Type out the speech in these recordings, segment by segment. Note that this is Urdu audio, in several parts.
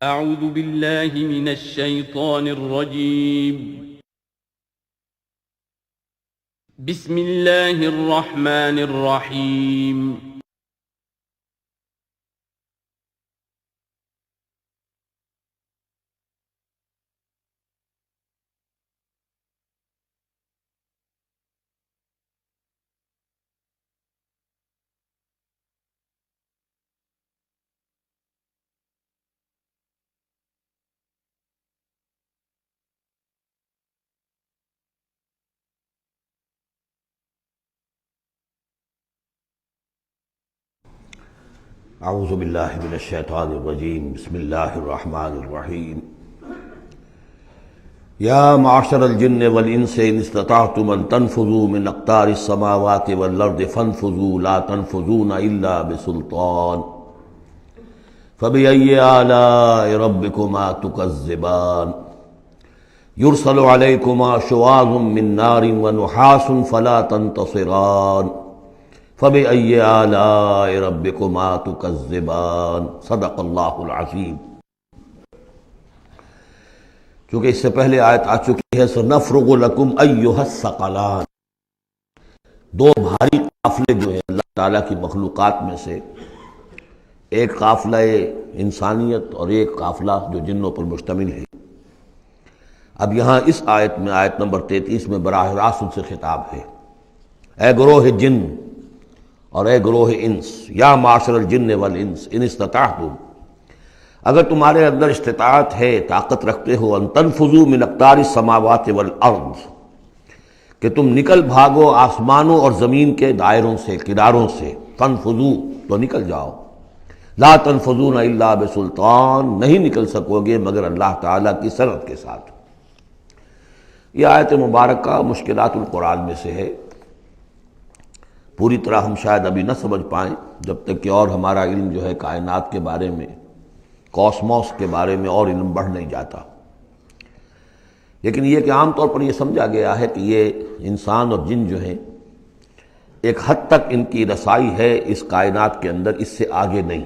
اعوذ باللہ من الشیطان الرجیم بسم اللہ الرحمن الرحیم اعوذ باللہ من الشیطان الرجیم بسم اللہ الرحمن الرحیم یا معشر الجن والانس ان استطعتم ان تنفذوا من اقطار السماوات والارض فانفذوا لا تنفذون الا بسلطان فبأي آلاء ربكما تكذبان يرسل عليكما شواظ من نار ونحاس فلا تنتصران فبأي آلاء ربكما تكذبان صدق اللہ العظیم۔ چونکہ اس سے پہلے آیت آ چکی ہے سنفرغ لکم ایھا الثقلان، دو بھاری قافلے جو ہیں اللہ تعالیٰ کی مخلوقات میں سے، ایک قافلہ انسانیت اور ایک قافلہ جو جنوں پر مشتمل ہے۔ اب یہاں اس آیت میں آیت نمبر 33 میں براہ راست ان سے خطاب ہے، اے گروہ جن اور اے گروہ انس، یا معاشر الجن والانس ان استطعتم، اگر تمہارے اندر استطاعت ہے، طاقت رکھتے ہو، ان تنفذوا من اقطار السماوات والارض، کہ تم نکل بھاگو آسمانوں اور زمین کے دائروں سے، کناروں سے، تنفذوا تو نکل جاؤ، لا تنفذون الا بسلطان، نہیں نکل سکو گے مگر اللہ تعالیٰ کی سرحد کے ساتھ۔ یہ آیت مبارکہ مشکلات القرآن میں سے ہے، پوری طرح ہم شاید ابھی نہ سمجھ پائیں جب تک کہ اور ہمارا علم جو ہے کائنات کے بارے میں، کاسموس کے بارے میں اور علم بڑھ نہیں جاتا۔ لیکن یہ کہ عام طور پر یہ سمجھا گیا ہے کہ یہ انسان اور جن جو ہیں ایک حد تک ان کی رسائی ہے اس کائنات کے اندر، اس سے آگے نہیں۔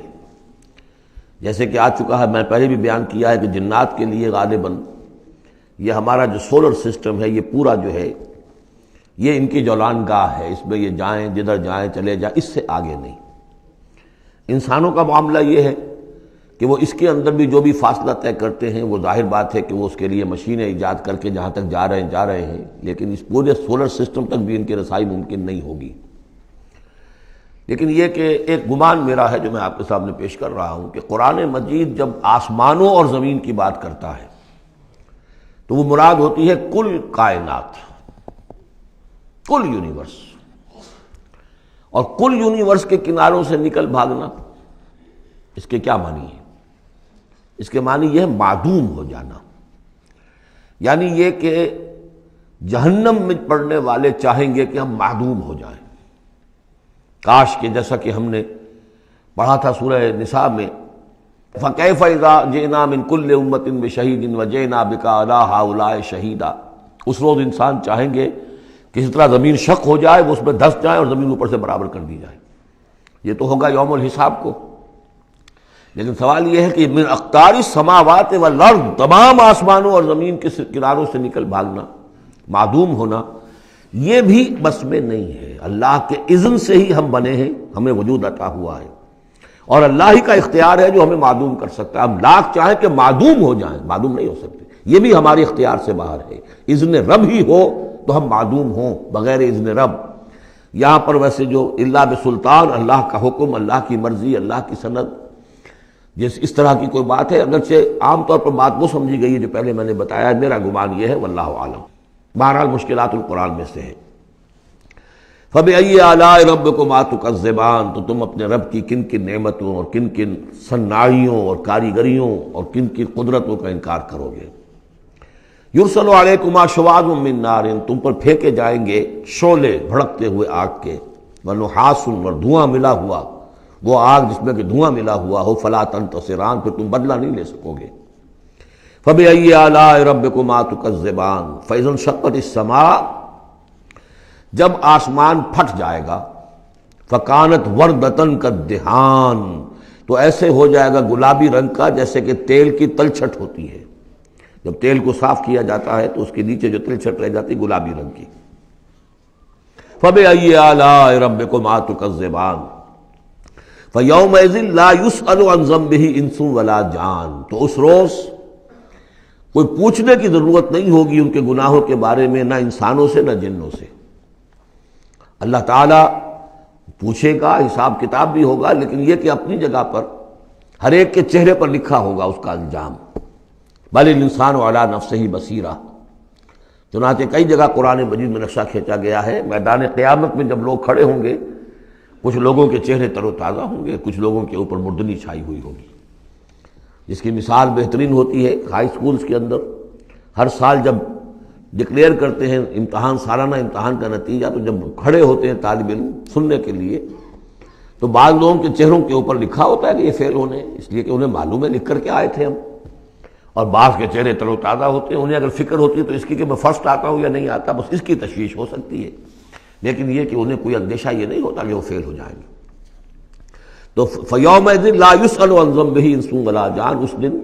جیسے کہ آ چکا ہے، میں پہلے بھی بیان کیا ہے کہ جنات کے لیے غالباً یہ ہمارا جو سولر سسٹم ہے، یہ پورا جو ہے یہ ان کی جولان گاہ ہے، اس میں یہ جائیں جدھر جائیں چلے جائیں، اس سے آگے نہیں۔ انسانوں کا معاملہ یہ ہے کہ وہ اس کے اندر بھی جو بھی فاصلہ طے کرتے ہیں، وہ ظاہر بات ہے کہ وہ اس کے لیے مشینیں ایجاد کر کے جہاں تک جا رہے ہیں، لیکن اس پورے سولر سسٹم تک بھی ان کی رسائی ممکن نہیں ہوگی۔ لیکن یہ کہ ایک گمان میرا ہے جو میں آپ کے سامنے پیش کر رہا ہوں کہ قرآن مجید جب آسمانوں اور زمین کی بات کرتا ہے تو وہ مراد ہوتی ہے کل کائنات، کل یونیورس، اور کل یونیورس کے کناروں سے نکل بھاگنا، اس کے کیا معنی ہے؟ اس کے معنی یہ ہے معدوم ہو جانا، یعنی یہ کہ جہنم میں پڑنے والے چاہیں گے کہ ہم معدوم ہو جائیں۔ کاش کہ جیسا کہ ہم نے پڑھا تھا سورہ نساء میں، فَكَيْفَ إِذَا جِئْنَا مِن كُلِّ أُمَّةٍ بِشَهِيدٍ وَجِئْنَا بِكَ عَلَىٰ هَٰؤُلَاءِ شَهِيدًا۔ اس روز انسان چاہیں گے کسی طرح زمین شق ہو جائے، وہ اس میں دھس جائے اور زمین اوپر سے برابر کر دی جائے۔ یہ تو ہوگا یوم الحساب کو۔ لیکن سوال یہ ہے کہ من اقطار السماوات والارض، تمام آسمانوں اور زمین کے کناروں سے نکل بھاگنا، معدوم ہونا، یہ بھی بس میں نہیں ہے۔ اللہ کے اذن سے ہی ہم بنے ہیں، ہمیں وجود عطا ہوا ہے، اور اللہ ہی کا اختیار ہے جو ہمیں معدوم کر سکتا ہے۔ ہم لاکھ چاہیں کہ معدوم ہو جائیں، معدوم نہیں ہو سکتے، یہ بھی ہمارے اختیار سے باہر ہے۔ اذن رب ہی ہو تو ہم معدوم ہوں بغیر اذن رب۔ یہاں پر ویسے جو الا بسلطان، اللہ کا حکم، اللہ کی مرضی، اللہ کی سند، اس طرح کی کوئی بات ہے، اگرچہ عام طور پر بات وہ سمجھی گئی ہے جو پہلے میں نے بتایا، میرا گمان یہ ہے، واللہ عالم۔ بہرحال مشکلات القرآن میں سے ہے۔ فَبِأَيِّ آلَاءِ رَبِّكُمَا تُكَذِّبَانِ، تو تم اپنے رب کی کن کن نعمتوں اور کن کن صناعیوں اور کاریگریوں اور کن کن قدرتوں کا انکار کرو گے۔ یرسل علیکما شواظ من نار، تم پر پھینکے جائیں گے شعلے بھڑکتے ہوئے آگ کے، ونحاس، اور دھواں ملا ہوا، وہ آگ جس میں کہ دھواں ملا ہوا ہو، فلا تنتصران، پھر تم بدلہ نہیں لے سکو گے۔ فبأي آلاء ربكما تكذبان، فإذا انشقت السماء، جب آسمان پھٹ جائے گا، فکانت وردۃ کالدہان، تو ایسے ہو جائے گا گلابی رنگ کا جیسے کہ تیل کی تلچھٹ ہوتی ہے، جب تیل کو صاف کیا جاتا ہے تو اس کے نیچے جو تلچھٹ رہ جاتی گلابی رنگ کی۔ فَبِأَيِّ آلَاءِ رَبِّكُمَا تُكَذِّبَانِ فَيَوْمَئِذٍ لَا يُسْأَلُ عَنْ ذَنبِهِ إِنسٌ وَلَا جَانٌ، تو اس روز کوئی پوچھنے کی ضرورت نہیں ہوگی ان کے گناہوں کے بارے میں، نہ انسانوں سے نہ جنوں سے۔ اللہ تعالیٰ پوچھے گا، حساب کتاب بھی ہوگا، لیکن یہ کہ اپنی جگہ پر ہر ایک کے چہرے پر لکھا ہوگا اس کا انجام۔ بل الانسان علی نفسہ بصیرہ، چنانچہ کئی جگہ قرآن مجید میں نقشہ کھینچا گیا ہے، میدان قیامت میں جب لوگ کھڑے ہوں گے، کچھ لوگوں کے چہرے تر و تازہ ہوں گے، کچھ لوگوں کے اوپر مردنی چھائی ہوئی ہوگی، جس کی مثال بہترین ہوتی ہے ہائی سکولز کے اندر۔ ہر سال جب ڈکلیئر کرتے ہیں امتحان، سالانہ امتحان کا نتیجہ، تو جب کھڑے ہوتے ہیں طالب علم سننے کے لیے، تو بعض لوگوں کے چہروں کے اوپر لکھا ہوتا ہے کہ یہ فیل ہونے، اس لیے کہ انہیں معلوم ہے لکھ کر کے آئے تھے ہم، اور بعض کے چہرے تر و تازہ ہوتے ہیں، انہیں اگر فکر ہوتی ہے تو اس کی کہ میں فرسٹ آتا ہوں یا نہیں آتا، بس اس کی تشویش ہو سکتی ہے، لیکن یہ کہ انہیں کوئی اندیشہ یہ نہیں ہوتا کہ وہ فیل ہو جائیں گے۔ تو فَيَوْمَئِذٍ لَا يُسْأَلُ عَنْ ذَنبِهِ إِنسٌ وَلَا جَانٌ، اس دن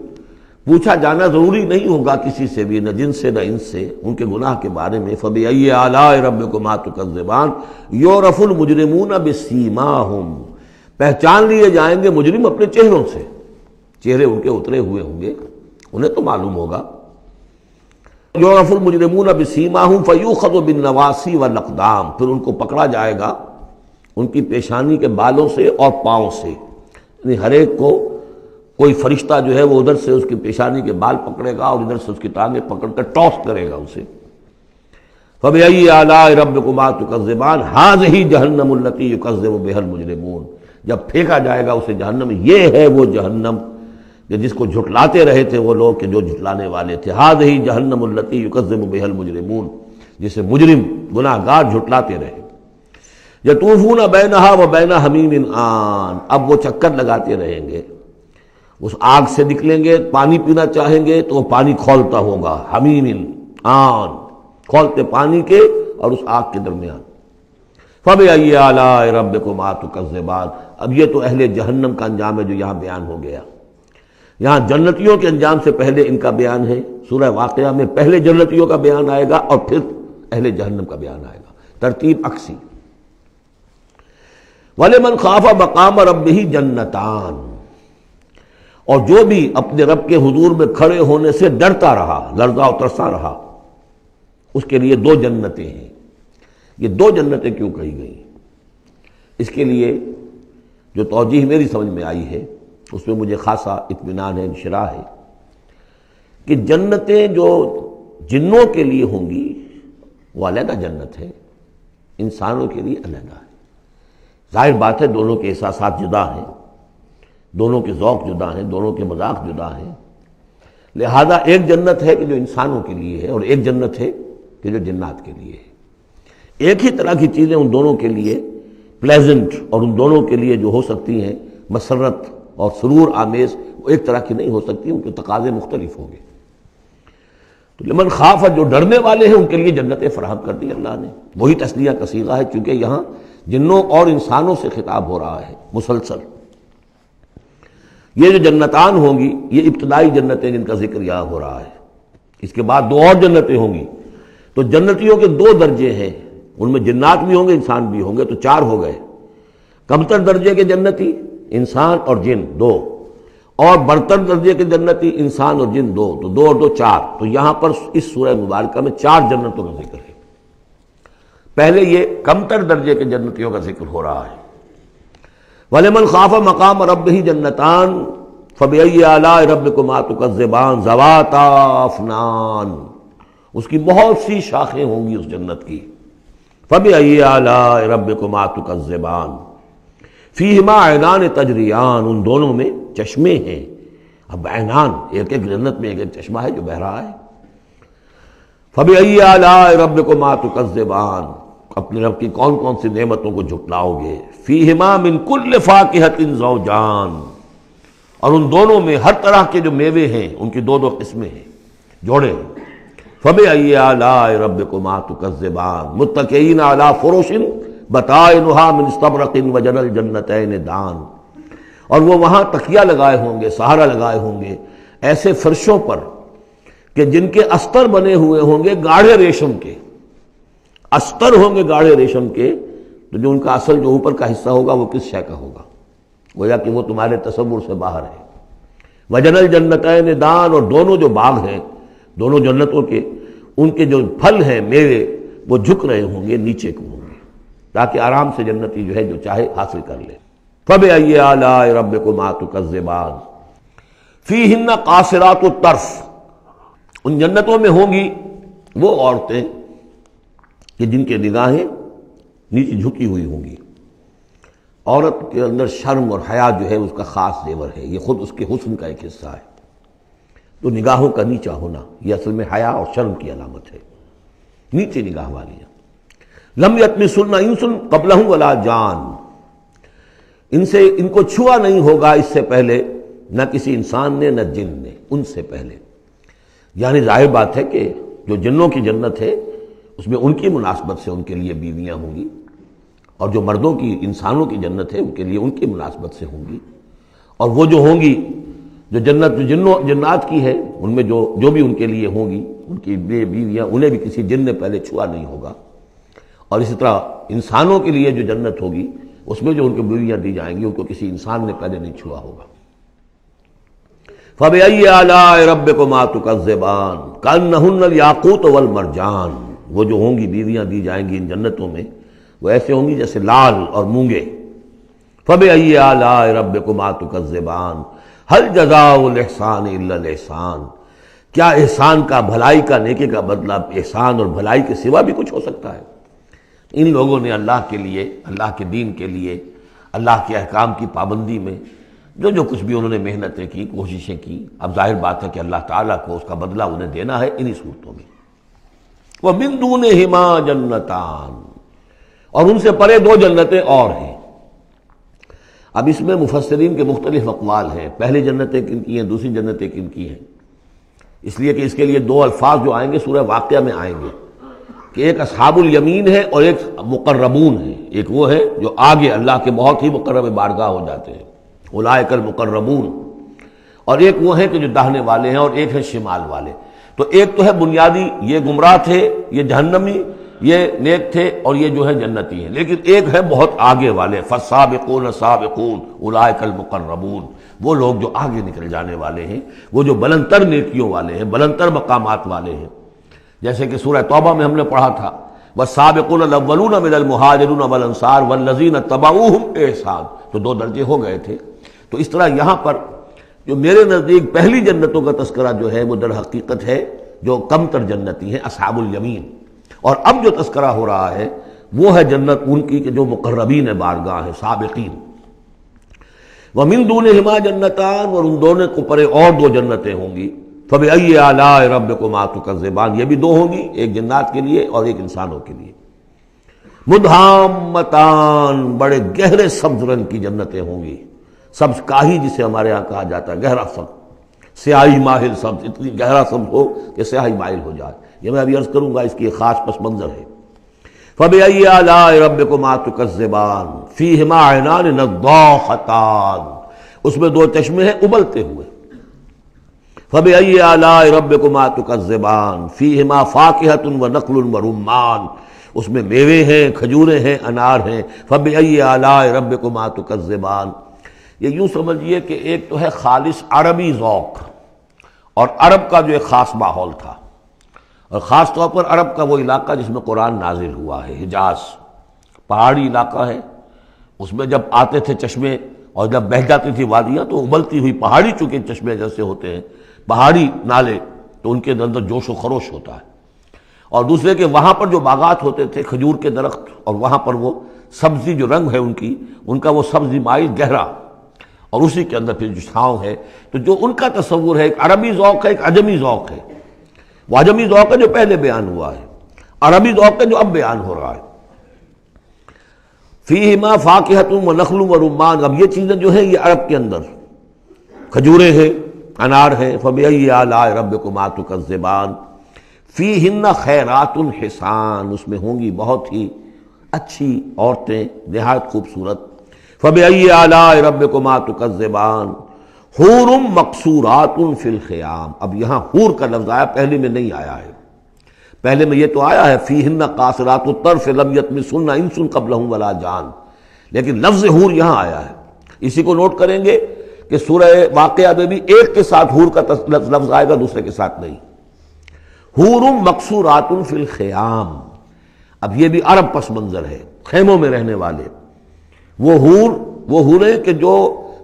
پوچھا جانا ضروری نہیں ہوگا کسی سے بھی، نہ جن سے نہ ان سے، ان کے گناہ کے بارے میں۔ فَبِأَيِّ آلَاءِ رَبِّكُمَا تُكَذِّبَانِ يُعْرَفُ الْمُجْرِمُونَ بِسِیمَاهُمْ، پہچان لیے جائیں گے مجرم اپنے چہروں سے، چہرے ان کے اترے ہوئے ہوں گے، انہیں تو معلوم ہوگا۔ یعرف المجرمون بسیماہم فیؤخذ بالنواصی والاقدام، پھر ان کو پکڑا جائے گا ان کی پیشانی کے بالوں سے اور پاؤں سے، یعنی ہر ایک کو کوئی فرشتہ جو ہے وہ ادھر سے اس کی پیشانی کے بال پکڑے گا اور ادھر سے اس کی ٹانگیں پکڑ کر ٹاس کرے گا اسے۔ فَبِأَيِّ آلَاءِ رَبِّكُمَا تُكَذِّبَانِ هَٰذِهِ جَهَنَّمُ الَّتِي يُكَذِّبُ بِهَا الْمُجْرِمُونَ، جب پھینکا جائے گا اسے جہنم، یہ ہے وہ جہنم کہ جس کو جھٹلاتے رہے تھے وہ لوگ کہ جو جھٹلانے والے تھے۔ هَٰذِهِ جَهَنَّمُ الَّتِي يُكَذِّبُ بِهَا الْمُجْرِمُونَ، جسے مجرم گناہگار جھٹلاتے رہے۔ يَطُوفُونَ بَيْنَهَا وَبَيْنَ حَمِيمٍ آن، اب وہ چکر لگاتے رہیں گے، اس آگ سے نکلیں گے، پانی پینا چاہیں گے تو وہ پانی کھولتا ہوگا، حمیم آن، کھولتے پانی کے اور اس آگ کے درمیان۔ فَبِأَيِّ آلَاءِ رَبِّكُمَا تُكَذِّبَانِ، اب یہ تو اہل جہنم کا انجام ہے جو یہاں بیان ہو گیا۔ یہاں جنتیوں کے انجام سے پہلے ان کا بیان ہے، سورہ واقعہ میں پہلے جنتیوں کا بیان آئے گا اور پھر اہل جہنم کا بیان آئے گا، ترتیب عکسی۔ وَلِمَنْ خَافَ مَقَامَ رَبِّهِ جَنَّتَانِ، اور جو بھی اپنے رب کے حضور میں کھڑے ہونے سے ڈرتا رہا، لرزا و ترسا رہا، اس کے لیے دو جنتیں ہیں۔ یہ دو جنتیں کیوں کہی گئی؟ اس کے لیے جو توجیہ میری سمجھ میں آئی ہے اس میں مجھے خاصا اطمینان ہے، انشراح ہے، کہ جنتیں جو جنوں کے لیے ہوں گی وہ علیحدہ جنت ہے، انسانوں کے لیے علیحدہ ہے۔ ظاہر بات ہے دونوں کے احساسات جدا ہیں، دونوں کے ذوق جدا ہیں، دونوں کے مذاق جدا ہیں، لہذا ایک جنت ہے کہ جو انسانوں کے لیے ہے اور ایک جنت ہے کہ جو جنات کے لیے ہے۔ ایک ہی طرح کی چیزیں ان دونوں کے لیے پلیزنٹ اور ان دونوں کے لیے جو ہو سکتی ہیں مسرت اور سرور آمیز، وہ ایک طرح کی نہیں ہو سکتی، ان کے تقاضے مختلف ہوں گے۔ تو لمن خاف، جو ڈرنے والے ہیں ان کے لیے جنتیں فراہم کر دی اللہ نے، وہی تسلیہ کا صیغہ ہے چونکہ یہاں جنوں اور انسانوں سے خطاب ہو رہا ہے مسلسل۔ یہ جو جنتان ہوں گی یہ ابتدائی جنتیں جن کا ذکر یہاں ہو رہا ہے، اس کے بعد دو اور جنتیں ہوں گی، تو جنتیوں کے دو درجے ہیں، ان میں جنات بھی ہوں گے انسان بھی ہوں گے، تو چار ہو گئے۔ کمتر درجے کے جنتی انسان اور جن دو، اور برتر درجے کے جنتی انسان اور جن دو، تو دو اور دو چار۔ تو یہاں پر اس سورہ مبارکہ میں چار جنتوں کا ذکر ہے۔ پہلے یہ کمتر درجے کے جنتیوں کا ذکر ہو رہا ہے۔ وَلِمَنْ خَافَ مَقَامَ رَبِّهِ جَنَّتَانِ فَبِأَيِّ آلَاءِ رَبِّكُمَا تُكَذِّبَانِ ذَوَاتَا أَفْنَانٍ، اس کی بہت سی شاخیں ہوں گی اس جنت کی۔ فَبِأَيِّ آلَاءِ رَبِّكُمَا تُكَذِّبَانِ فِيهِمَا عَيْنَانِ تَجْرِيَانِ، ان دونوں میں چشمے ہیں۔ اب عینان، ایک ایک جنت میں ایک ایک چشمہ ہے جو بہہ رہا ہے۔ فَبِأَيِّ آلَاءِ رَبِّكُمَا تُكَذِّبَانِ، اپنے رب کی کون کون سی نعمتوں کو جھٹلاؤ گے۔ فِيهِمَا مِن كُلِّ فَاكِهَةٍ زَوْجَانِ، اور ان دونوں میں ہر طرح کے جو میوے ہیں ان کی دو دو قسمیں ہیں، جوڑے ہیں۔ فَبِأَيِّ آلَاءِ رَبِّكُمَا تُكَذِّبَانِ مُتَّكِئِينَ عَلَىٰ فُرُشٍ بَطَائِنُهَا مِنْ اسْتَبْرَقٍ وَجَنَى الْجَنَّتَيْنِ دَانٍ، اور وہ وہاں تکیہ لگائے ہوں گے، سہارا لگائے ہوں گے ایسے فرشوں پر کہ جن کے استر بنے ہوئے ہوں گے گاڑھے ریشم کے، استر ہوں گے گاڑھے ریشم کے، تو جو ان کا اصل جو اوپر کا حصہ ہوگا وہ کس شے کا ہوگا؟ گویا کہ وہ تمہارے تصور سے باہر ہے۔ وجن الجنتین دان، اور دونوں جو باغ ہیں دونوں جنتوں کے، ان کے جو پھل ہیں میوے وہ جھک رہے ہوں گے، نیچے کو ہوں گے، تاکہ آرام سے جنتی جو ہے جو چاہے حاصل کر لے۔ فَبِأَيِّ آلَاءِ رَبِّكُمَا تُكَذِّبَانِ فِيهِنَّ قَاصِرَاتُ الطَّرْفِ، ان جنتوں میں ہوں گی وہ عورتیں کہ جن کے نگاہیں نیچے جھکی ہوئی ہوں گی۔ عورت کے اندر شرم اور حیا جو ہے اس کا خاص زیور ہے، یہ خود اس کے حسن کا ایک حصہ ہے، تو نگاہوں کا نیچا ہونا یہ اصل میں حیا اور شرم کی علامت ہے، نیچے نگاہ والی۔ لم یطمثن انس قبلہم ولا جان، ان کو چھوا نہیں ہوگا اس سے پہلے نہ کسی انسان نے نہ جن نے، ان سے پہلے۔ یعنی ظاہر بات ہے کہ جو جنوں کی جنت ہے اس میں ان کی مناسبت سے ان کے لیے بیویاں ہوں گی، اور جو مردوں کی انسانوں کی جنت ہے ان کے لیے ان کی مناسبت سے ہوں گی، اور وہ جو ہوں گی جو جنت جو جنات کی ہے ان میں جو بھی ان کے لیے ہوں گی ان کی بیویاں، انہیں بھی کسی جن نے پہلے چھوا نہیں ہوگا، اور اسی طرح انسانوں کے لیے جو جنت ہوگی اس میں جو ان کو بیویاں دی جائیں گی ان کو کسی انسان نے پہلے نہیں چھوا ہوگا۔ فَبِأَيِّ آلَاءِ رَبِّكُمَا تُكَذِّبَانِ كَأَنَّهُنَّ الْيَاقُوتُ وَالْمَرْجَانُ، وہ جو ہوں گی بیویاں دی جائیں گی ان جنتوں میں وہ ایسے ہوں گی جیسے لال اور مونگے۔ فَبِأَيِّ آلَاءِ رَبِّكُمَا تُكَذِّبَانِ هَلْ جَزَاءُ الْإِحْسَانِ إِلَّا الْإِحْسَانُ، کیا احسان کا، بھلائی کا، نیکی کا بدلہ احسان اور بھلائی کے سوا بھی کچھ ہو سکتا ہے؟ ان لوگوں نے اللہ کے لیے، اللہ کے دین کے لیے، اللہ کے احکام کی پابندی میں جو کچھ بھی انہوں نے محنتیں کی، کوششیں کی، اب ظاہر بات ہے کہ اللہ تعالیٰ کو اس کا بدلہ انہیں دینا ہے انہی صورتوں میں۔ وَمِن دُونِهِمَا جَنَّتَانِ، اور ان سے پرے دو جنتیں اور ہیں۔ اب اس میں مفسرین کے مختلف اقوال ہیں، پہلی جنتیں کن کی ہیں، دوسری جنتیں کن کی ہیں، اس لیے کہ اس کے لیے دو الفاظ جو آئیں گے سورہ واقعہ میں آئیں گے کہ ایک اصحاب الیمین ہے اور ایک مقربون ہے۔ ایک وہ ہے جو آگے اللہ کے بہت ہی مقرب بارگاہ ہو جاتے ہیں، اولئک المقربون، اور ایک وہ ہے کہ جو داہنے والے ہیں، اور ایک ہے شمال والے۔ تو ایک تو ہے بنیادی، یہ گمراہ تھے، یہ جہنمی، یہ نیک تھے، اور یہ جو ہے جنتی ہیں، لیکن ایک ہے بہت آگے والے، فالسابقون السابقون اولئک المقربون، وہ لوگ جو آگے نکل جانے والے ہیں، وہ جو بلند تر نیکیوں والے ہیں، بلند تر مقامات والے ہیں۔ جیسے کہ سورہ توبہ میں ہم نے پڑھا تھا والسابقون الاولون من المہاجرین والانصار والذین اتبعوہم بإحسان، تو دو درجے ہو گئے تھے۔ تو اس طرح یہاں پر جو میرے نزدیک پہلی جنتوں کا تذکرہ جو ہے وہ در حقیقت ہے جو کم تر جنتی ہیں، اصحاب الیمین، اور اب جو تذکرہ ہو رہا ہے وہ ہے جنت ان کی کہ جو مقربین بارگاہ ہیں، سابقین۔ وَمِن دُونِهِمَا جَنَّتَانِ، اور ان دونوں کو پرے اور دو جنتیں ہوں گی۔ فَبِأَيِّ آلَاءِ رَبِّكُمَا تُكَذِّبَانِ، یہ بھی دو ہوں گی، ایک جنات کے لیے اور ایک انسانوں کے لیے۔ مُدْحَامَّتَانِ، بڑے گہرے سبز رنگ کی جنتیں ہوں گی، سبز کاہی جسے ہمارے ہاں کہا جاتا ہے، گہرا سبز، سیاہی مائل سبز، اتنی گہرا سبز ہو کہ سیاہی مائل ہو جائے۔ یہ میں ابھی عرض کروں گا، اس کی ایک خاص پس منظر ہے۔ فَبِأَيِّ آلَاءِ رَبِّكُمَا تُكَذِّبَانِ فِيهِمَا عَيْنَانِ نَضَّاخَتَانِ، اس میں دو چشمے ہیں ابلتے ہوئے۔ فَبِأَيِّ آلَاءِ رَبِّكُمَا تُكَذِّبَانِ فِيهِمَا فَاكِهَةٌ وَنَخْلٌ وَرُمَّانٌ، اس میں میوے ہیں، کھجوریں ہیں، انار ہیں۔ فَبِأَيِّ آلَاءِ رَبِّكُمَا تُكَذِّبَانِ، یہ یوں سمجھیے کہ ایک تو ہے خالص عربی ذوق، اور عرب کا جو ایک خاص ماحول تھا، اور خاص طور پر عرب کا وہ علاقہ جس میں قرآن نازل ہوا ہے، حجاز، پہاڑی علاقہ ہے، اس میں جب آتے تھے چشمے اور جب بہہ جاتی تھی وادیاں تو ابلتی ہوئی پہاڑی، چونکہ چشمے جیسے ہوتے ہیں پہاڑی نالے، تو ان کے اندر جوش و خروش ہوتا ہے۔ اور دوسرے کہ وہاں پر جو باغات ہوتے تھے کھجور کے درخت، اور وہاں پر وہ سبزی جو رنگ ہے ان کا وہ سبزی مائل گہرا، اور اسی کے اندر پھر جو چھاؤں ہے، تو جو ان کا تصور ہے ایک عربی ذوق ہے، ایک عجمی ذوق ہے۔ وہ عجمی ذوق ہے جو پہلے بیان ہوا ہے، عربی ذوق ہے جو اب بیان ہو رہا ہے۔ فیہما فاکہۃ ونخل ورمان، اب یہ چیزیں جو ہیں یہ عرب کے اندر کھجوریں ہیں، انار ہے۔ فبأي آلاء ربكما تكذبان فیہن خیرات حسان، اس میں ہوں گی بہت ہی اچھی عورتیں، نہایت خوبصورت۔ فبأي آلاء ربكما تكذبان حور مقصورات فی الخیام. اب یہاں حور کا لفظ آیا، پہلے میں نہیں آیا ہے. پہلے میں یہ تو آیا ہے فیہن قاصرات الطرف لم یطمثہن انس قبلہم ولا جان، لیکن لفظ حور یہاں آیا ہے. اسی کو نوٹ کریں گے کہ سورہ واقعہ میں بھی ایک کے ساتھ حور کا لفظ آئے گا، دوسرے کے ساتھ نہیں. حور مقصورات فی الخیام، اب یہ بھی عرب پس منظر ہے، خیموں میں رہنے والے. وہ حوریں کہ جو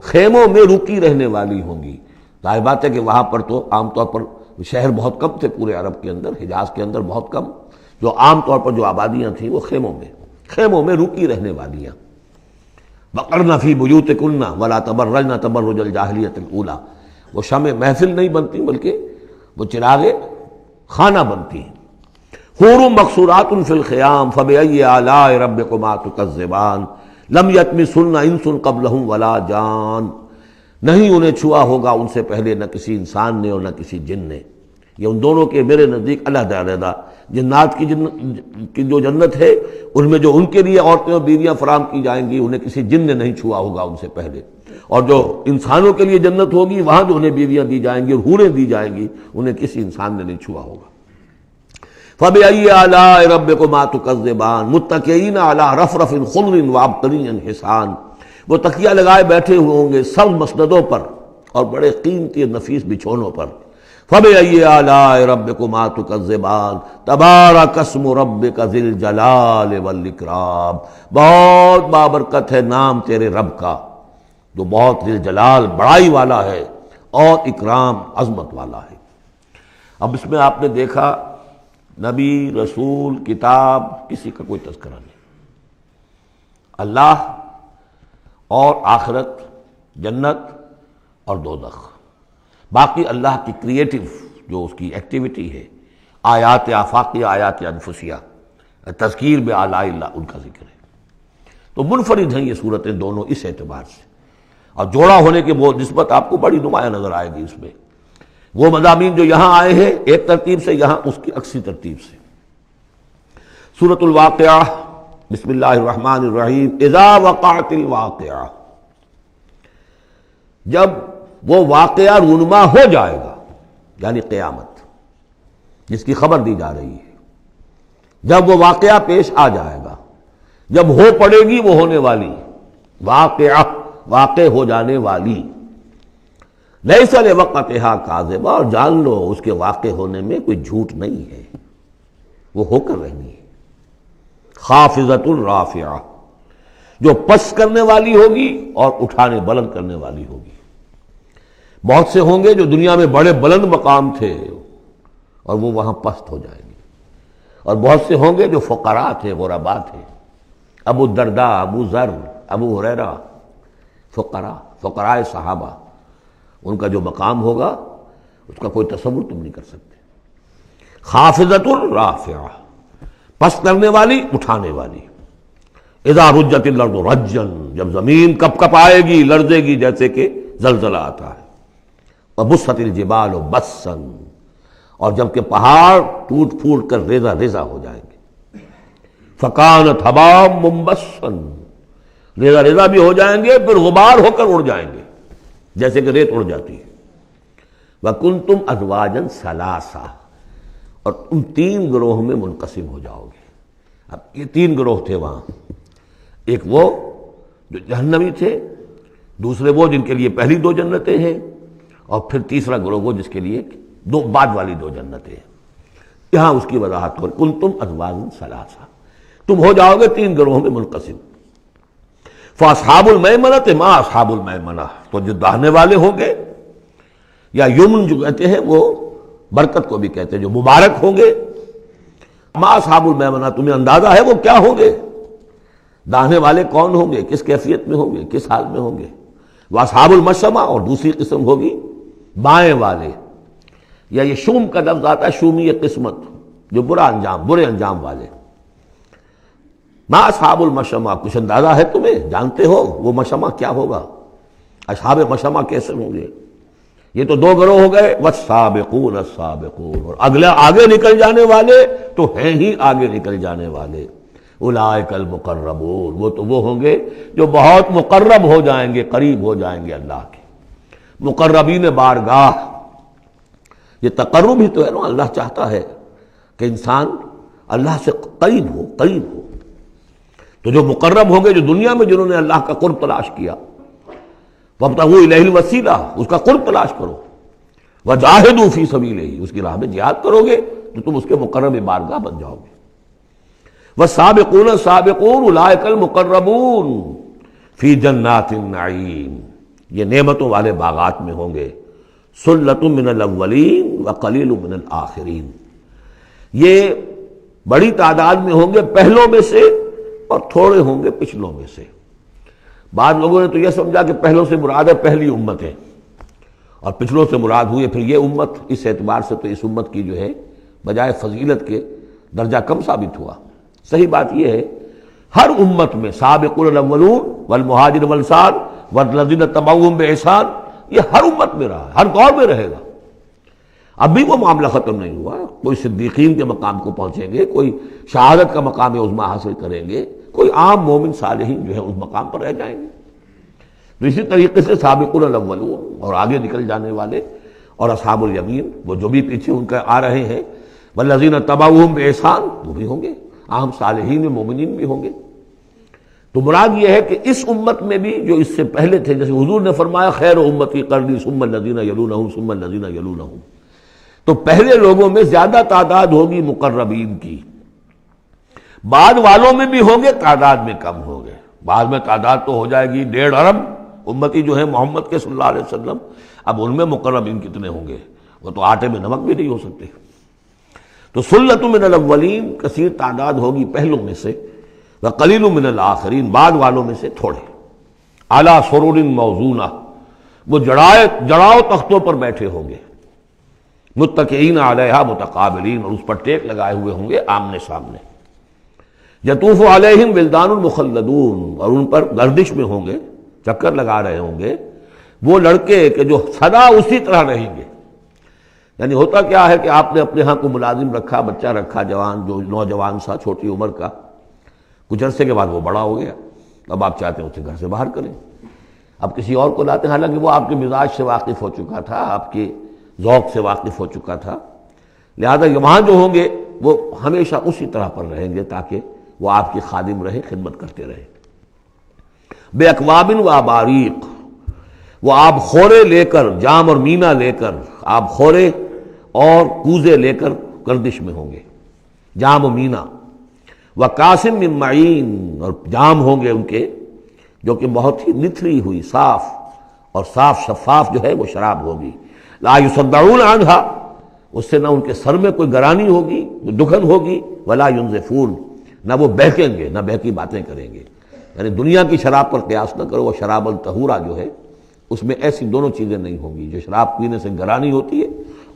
خیموں میں رکی رہنے والی ہوں گی. ظاہر بات ہے کہ وہاں پر تو عام طور پر شہر بہت کم تھے پورے عرب کے اندر، حجاز کے اندر بہت کم. جو عام طور پر جو آبادیاں تھیں وہ خیموں میں رکی رہنے والیاں. وقرن فی بیوتکن ولا تبرجن تبرج الجاہلیۃ الاولی، وہ شمع محفل نہیں بنتی بلکہ وہ چراغ خانہ بنتی ہیں. حور مقصورات فی الخیام فبأي آلاء ربکما تکذبان لم یطمثہن انس قبلہم ولا جان، نہیں انہیں چھوا ہوگا ان سے پہلے نہ کسی انسان نے اور نہ کسی جن نے. یہ ان دونوں کے میرے نزدیک علیحدہ علیحدہ. جنات کی جو جنت ہے ان میں جو ان کے لیے عورتیں اور بیویاں فراہم کی جائیں گی انہیں کسی جن نے نہیں چھوا ہوگا ان سے پہلے، اور جو انسانوں کے لیے جنت ہوگی وہاں جو انہیں بیویاں دی جائیں گی اور حوریں دی جائیں گی انہیں کسی انسان نے نہیں چھوا ہوگا. فبأي آلاء ربكما تكذبان متكئين على رفرف خضر وعبقري حسان، وہ تکیہ لگائے بیٹھے ہوئے ہوں گے سب مسندوں پر اور بڑے قیمتی نفیس بچھونوں پر. فبأي آلاء ربكما تكذبان تبارك اسم ربك ذی الجلال والإکرام، بہت بابرکت ہے نام تیرے رب کا جو بہت ذی الجلال بڑائی والا ہے اور اکرام عظمت والا ہے. اب اس میں آپ نے دیکھا نبی، رسول، کتاب، کسی کا کوئی تذکرہ نہیں. اللہ اور آخرت، جنت اور دوزخ، باقی اللہ کی کریٹو جو اس کی ایکٹیویٹی ہے، آیات آفاقیہ، آیات انفسیہ، تذکیر بآلاء اللہ، ان کا ذکر ہے. تو منفرد ہیں یہ صورتیں دونوں اس اعتبار سے، اور جوڑا ہونے کی وہ نسبت آپ کو بڑی نمایاں نظر آئے گی اس میں. وہ مضامین جو یہاں آئے ہیں ایک ترتیب سے، یہاں اس کی عکسی ترتیب سے. سورۃ الواقعہ، بسم اللہ الرحمن الرحیم. اذا وقعت الواقعہ، جب وہ واقعہ رونما ہو جائے گا، یعنی قیامت جس کی خبر دی جا رہی ہے، جب وہ واقعہ پیش آ جائے گا، جب ہو پڑے گی وہ ہونے والی واقعہ، واقع ہو جانے والی. لیس لوقتھا کاذبہ، اور جان لو اس کے واقع ہونے میں کوئی جھوٹ نہیں ہے، وہ ہو کر رہنی ہے. خافضۃ رافعہ، جو پس کرنے والی ہوگی اور اٹھانے بلند کرنے والی ہوگی. بہت سے ہوں گے جو دنیا میں بڑے بلند مقام تھے اور وہ وہاں پست ہو جائیں گے، اور بہت سے ہوں گے جو فقراء تھے، غرباء تھے. ابو الدرداء، ابو ذر، ابو ہریرہ، فقراء صحابہ، ان کا جو مقام ہوگا اس کا کوئی تصور تم نہیں کر سکتے. خافضۃ رافعہ، پس کرنے والی، اٹھانے والی. اذا رجت الارض رجا، جب زمین کپ کپ آئے گی، لرزے گی جیسے کہ زلزلہ آتا ہے. وبست الجبال بسا، اور جب کہ پہاڑ ٹوٹ پھوٹ کر ریزہ ریزہ ہو جائیں گے. فکانت حباء منبثا، ریزہ ریزہ بھی ہو جائیں گے، پھر غبار ہو کر اڑ جائیں گے جیسے کہ ریت اڑ جاتی ہے. وَكُنْتُمْ أَزْوَاجًا ثَلَاثًا، اور تم تین گروہ میں منقسم ہو جاؤ گے. اب یہ تین گروہ تھے وہاں، ایک وہ جو جہنمی تھے، دوسرے وہ جن کے لیے پہلی دو جنتیں ہیں، اور پھر تیسرا گروہ وہ جس کے لیے دو بعد والی دو جنتیں ہیں. یہاں اس کی وضاحت ہو، كُنْتُمْ أَزْوَاجًا ثَلَاثًا، تم ہو جاؤ گے تین گروہوں میں منقسم. فاصحاب المیمنۃ ما اصحاب المیمنہ، تو جو داہنے والے ہوں گے، یا یمن جو کہتے ہیں وہ برکت کو بھی کہتے ہیں، جو مبارک ہوں گے. ما اصحاب المیمنہ، تمہیں اندازہ ہے وہ کیا ہوں گے؟ داہنے والے کون ہوں گے، کس کیفیت میں ہوں گے، کس حال میں ہوں گے. واصحاب المشأمہ، اور دوسری قسم ہوگی بائیں والے، یا یہ شوم کا لفظ آتا ہے، شومی قسمت، جو برے انجام والے. ما اصحاب المشأمہ، کچھ اندازہ ہے تمہیں، جانتے ہو وہ مشأمہ کیا ہوگا، اصحاب مشأمہ کیسے ہوں گے؟ یہ تو دو گروہ ہو گئے. والسابقون السابقون، اور اگلے آگے نکل جانے والے تو ہیں ہی آگے نکل جانے والے. اولئک المقربون، وہ تو وہ ہوں گے جو بہت مقرب ہو جائیں گے، قریب ہو جائیں گے اللہ کے۔ مقربین بارگاہ، یہ تقرب ہی تو ہے نا، اللہ چاہتا ہے کہ انسان اللہ سے قریب ہو، قریب ہو۔ تو جو مقرب ہوں گے، جو دنیا میں جنہوں نے اللہ کا قرب تلاش کیا، وابتغوا الیہ الوسیلہ، اس کا قرب تلاش کرو، وجاہدوا فی سبیلہ، اس کی راہ میں جہاد کرو گے تو تم اس کے مقرب بارگاہ بن جاؤ گے۔ والسابقون السابقون اولئک المقربون فی جنات النعیم، یہ نعمتوں والے باغات میں ہوں گے۔ سلۃ من الاولین وقلیل من الآخرین، یہ بڑی تعداد میں ہوں گے پہلوں میں سے اور تھوڑے ہوں گے پچھلوں میں سے۔ بعض لوگوں نے تو یہ سمجھا کہ پہلوں سے مراد ہے پہلی امت ہے، اور پچھلوں سے مراد ہوئی پھر یہ امت، اس اعتبار سے تو اس امت کی جو ہے بجائے فضیلت کے درجہ کم ثابت ہوا۔ صحیح بات یہ ہے ہر امت میں سابقون الاولون والمہاجر والانصار والذین تبعوہم بإحسان، یہ ہر امت میں رہا، ہر دور میں رہے گا۔ اب بھی وہ معاملہ ختم نہیں ہوا، کوئی صدیقین کے مقام کو پہنچیں گے، کوئی شہادت کا مقام عظمیٰ حاصل کریں گے، کوئی عام مومن صالحین جو ہے اس مقام پر رہ جائیں گے۔ تو اسی طریقے سے سابقون الاولون اور آگے نکل جانے والے اور اصحاب الیمین، وہ جو بھی پیچھے ان کا آ رہے ہیں، والذین تبعوہم بإحسان، وہ بھی ہوں گے، عام صالحین مومنین بھی ہوں گے۔ تو مراد یہ ہے کہ اس امت میں بھی جو اس سے پہلے تھے، جیسے حضور نے فرمایا خیر امتی قرنی ثم الذین یلونہم ثم الذین یلونہم، تو پہلے لوگوں میں زیادہ تعداد ہوگی مقربین کی، بعد والوں میں بھی ہوں گے، تعداد میں کم ہوں گے۔ بعد میں تعداد تو ہو جائے گی 1.5 ارب امتی جو ہے محمد کے صلی اللہ علیہ وسلم، اب ان میں مقربین کتنے ہوں گے؟ وہ تو آٹے میں نمک بھی نہیں ہو سکتے۔ تو سلۃ من الاولین، کثیر تعداد ہوگی پہلوں میں سے، وقلیل من الآخرین، بعد والوں میں سے تھوڑے۔ علی سرر موضونہ، وہ جڑاؤ تختوں پر بیٹھے ہوں گے، متکئین علیہا متقابلین، اور اس پر ٹیک لگائے ہوئے ہوں گے آمنے سامنے۔ یطوف علیہم ولدان المخلدون، اور ان پر گردش میں ہوں گے، چکر لگا رہے ہوں گے وہ لڑکے کہ جو سدا اسی طرح رہیں گے۔ یعنی ہوتا کیا ہے کہ آپ نے اپنے ہاں کو ملازم رکھا، بچہ رکھا، جوان جو نوجوان سا چھوٹی عمر کا، کچھ عرصے کے بعد وہ بڑا ہو گیا، اب آپ چاہتے ہیں اسے گھر سے باہر کریں، اب کسی اور کو لاتے ہیں، حالانکہ وہ آپ کے مزاج سے واقف ہو چکا تھا، آپ کے ذوق سے واقف ہو چکا تھا، لہذا وہاں جو ہوں گے وہ ہمیشہ اسی طرح پر رہیں گے تاکہ وہ آپ کی خادم رہے، خدمت کرتے رہے۔ بے اکواب و اباریق، وہ آب خورے لے کر، جام اور مینا لے کر، آب خورے اور کوزے لے کر گردش میں ہوں گے، جام و مینا۔ وقاسم من معین، اور جام ہوں گے ان کے جو کہ بہت ہی نتھری ہوئی، صاف اور صاف شفاف جو ہے وہ شراب ہوگی۔ لا یصدعون عنہا، اس سے نہ ان کے سر میں کوئی گرانی ہوگی، دکھن ہوگی، ولا ینزفون، نہ وہ بہکیں گے، نہ بہکی باتیں کریں گے۔ یعنی دنیا کی شراب پر قیاس نہ کرو، وہ شراب الطہورہ جو ہے اس میں ایسی دونوں چیزیں نہیں ہوں گی، جو شراب پینے سے گرانی ہوتی ہے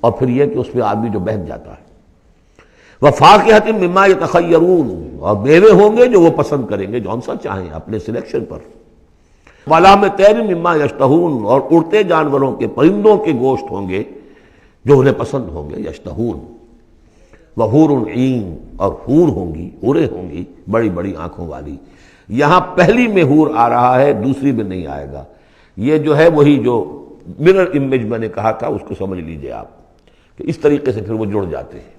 اور پھر یہ کہ اس میں آدمی جو بہک جاتا ہے۔ وفاکہۃ مما یتخیرون، اور میوے ہوں گے جو وہ پسند کریں گے، جون سا چاہیں اپنے سلیکشن پر۔ ولحم طیر مما یشتہون، اور اڑتے جانوروں کے، پرندوں کے گوشت ہوں گے جو انہیں پسند ہوں گے، یشتہون۔ وحور عین، اور حور ہوں گی، حوریں ہوں گی بڑی بڑی آنکھوں والی۔ یہاں پہلی میں حور آ رہا ہے، دوسری میں نہیں آئے گا۔ یہ جو ہے وہی جو مرر امیج میں نے کہا تھا، اس کو سمجھ لیجئے آپ کہ اس طریقے سے پھر وہ جڑ جاتے ہیں۔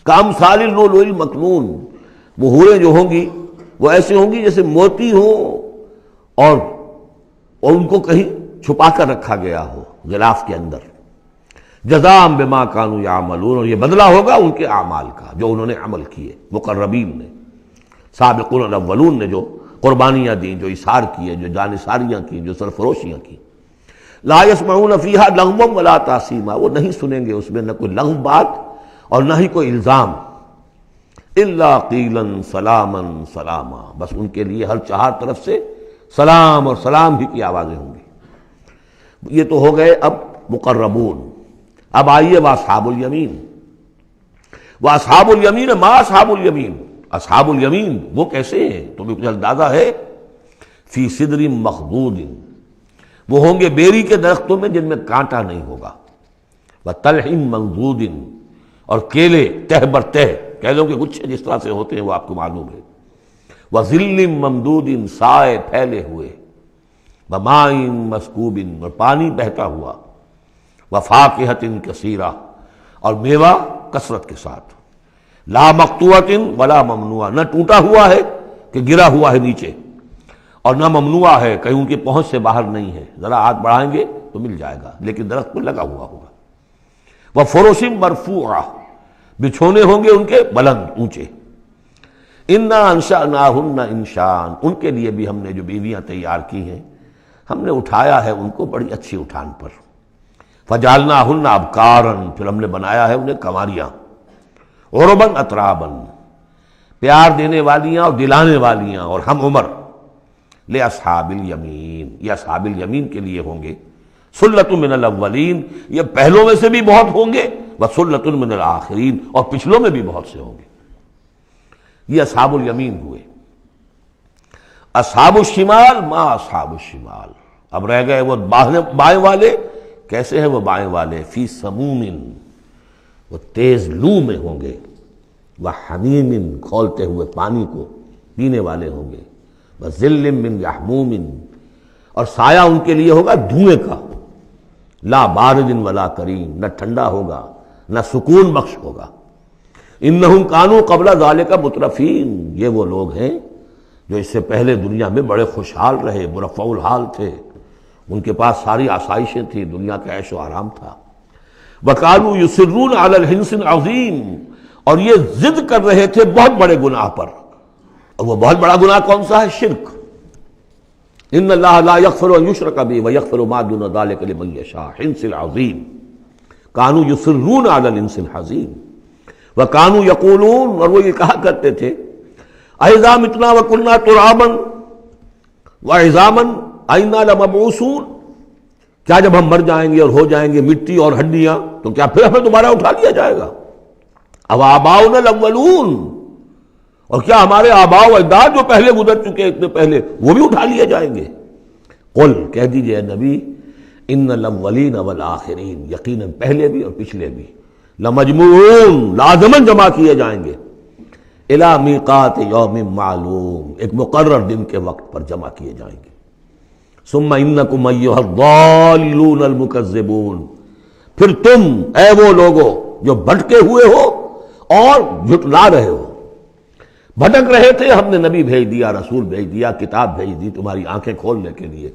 کامثال اللؤلؤ المکنون، وہ حوریں جو ہوں گی وہ ایسے ہوں گی جیسے موتی ہوں اور ان کو کہیں چھپا کر رکھا گیا ہو غلاف کے اندر۔ جزاء بما كانوا يعملون، اور یہ بدلہ ہوگا ان کے اعمال کا جو انہوں نے عمل کیے، مقربین نے، سابقون الاولون نے جو قربانیاں دیں، جو اثار کیے، جو جانثاریاں کی، جو سرفروشیاں کی۔ لا يسمعون فيها لغوا ولا تاثیما، وہ نہیں سنیں گے اس میں نہ کوئی لغو بات اور نہ ہی کوئی الزام۔ الا قیلا سلاما سلاما، بس ان کے لیے ہر چہار طرف سے سلام اور سلام ہی کی آوازیں ہوں گی۔ یہ تو ہو گئے اب مقربون۔ اب آئیے واصحاب الیمین۔ واصحاب الیمین ما اصحاب الیمین، اصحاب الیمین وہ کیسے ہیں تمہیں کچھ اندازہ ہے؟ فی صدر مخضود، وہ ہوں گے بیری کے درختوں میں جن میں کانٹا نہیں ہوگا، وطلح منضود، اور کیلے تہ بر تہ کیلوں کے گچھے جس طرح سے ہوتے ہیں وہ آپ کو معلوم ہے، وَظِلٍّ مَمْدُودٍ، سائے پھیلے ہوئے، وَمَاءٍ مَسْكُوبٍ، اور پانی بہتا ہوا، وَفَاكِهَةٍ كَثِيرَةٍ، اور میوہ کثرت کے ساتھ، لا مقطوعۃ ولا ممنوعہ، نہ ٹوٹا ہوا ہے کہ گرا ہوا ہے نیچے، اور نہ ممنوع ہے کہیں ان کی پہنچ سے باہر نہیں ہے، ذرا ہاتھ بڑھائیں گے تو مل جائے گا، لیکن درخت پہ لگا ہوا ہوگا۔ وَفُرُشٍ مَرْفُوعَةٍ، بچھونے ہوں گے ان کے بلند اونچے۔ اِنَّا أَنشَأْنَاهُنَّ إِنشَاءً، ان کے لیے بھی ہم نے جو بیویاں تیار کی ہیں ہم نے اٹھایا ہے ان کو بڑی اچھی اٹھان پر۔ فَجَعَلْنَاهُنَّ أَبْكَارًا، پھر ہم نے بنایا ہے انہیں کنواریاں، عُرُبًا أَتْرَابًا، پیار دینے والیاں اور دلانے والیاں اور ہم عمر، لِأَصْحَابِ الْيَمِينِ، یہ اصحاب الیمین کے لیے ہوں گے، سُلَّةٌ مِّنَ الْأَوَّلِينَ، یہ پہلوں میں سے بھی بہت ہوں گے، وَسُلَّةٌ مِّنَ الْآخِرِينَ، اور پچھلوں میں بھی بہت سے ہوں گے۔ یہ اصحاب الیمین ہوئے۔ اصحاب الشمال، ما اصحاب الشمال، اب رہ گئے وہ بائیں والے۔ کیسے ہیں وہ بائیں والے؟ فی سموم، وہ تیز لو میں ہوں گے، وحمیم، کھولتے ہوئے پانی کو پینے والے ہوں گے، وظل من یحموم، اور سایہ ان کے لیے ہوگا دھوئیں کا، لا بارد ولا کریم، نہ ٹھنڈا ہوگا نہ سکون بخش ہوگا۔ انہم کانوا قبل ذالک مترفین، یہ وہ لوگ ہیں جو اس سے پہلے دنیا میں بڑے خوشحال رہے، مرفع الحال تھے، ان کے پاس ساری آسائشیں تھیں، دنیا کا عیش و آرام تھا۔ وَكَانُوا يُصِرُّونَ عَلَى الْحِنْثِ الْعَظِيمِ، اور یہ ضد کر رہے تھے بہت بڑے گناہ پر، اور وہ بہت بڑا گناہ کون سا ہے؟ شرک۔ ان اللہ لا یغفر ان یشرک بہ ویغفر ما دون ذلک لمن یشاء، حنث العظیم، کانوا یصرون علی الحنث العظیم، وکانوا یقولون، اور وہ یہ کہا کرتے تھے، اذا متنا وکنا ترابا وعظاما ائنا لمبعوثون، کیا جب ہم مر جائیں گے اور ہو جائیں گے مٹی اور ہڈیاں تو کیا پھر ہمیں دوبارہ اٹھا لیا جائے گا؟ او آباؤنا الاولون، اور کیا ہمارے آباء و اجداد جو پہلے گزر چکے اتنے پہلے وہ بھی اٹھا لیے جائیں گے؟ قل، کہہ دیجئے اے نبی، ان الاولین والآخرین، یقیناً پہلے بھی اور پچھلے بھی، لمجموعون، لازماً جمع کیے جائیں گے، الی میقات یوم معلوم، ایک مقرر دن کے وقت پر جمع کیے جائیں گے۔ ثم انکم ایھا الضالون المکذبون، پھر تم اے وہ لوگو جو بھٹکے ہوئے ہو اور جھٹلا رہے ہو۔ بھٹک رہے تھے، ہم نے نبی بھیج دیا، رسول بھیج دیا، کتاب بھیج دی تمہاری آنکھیں کھولنے کے لیے،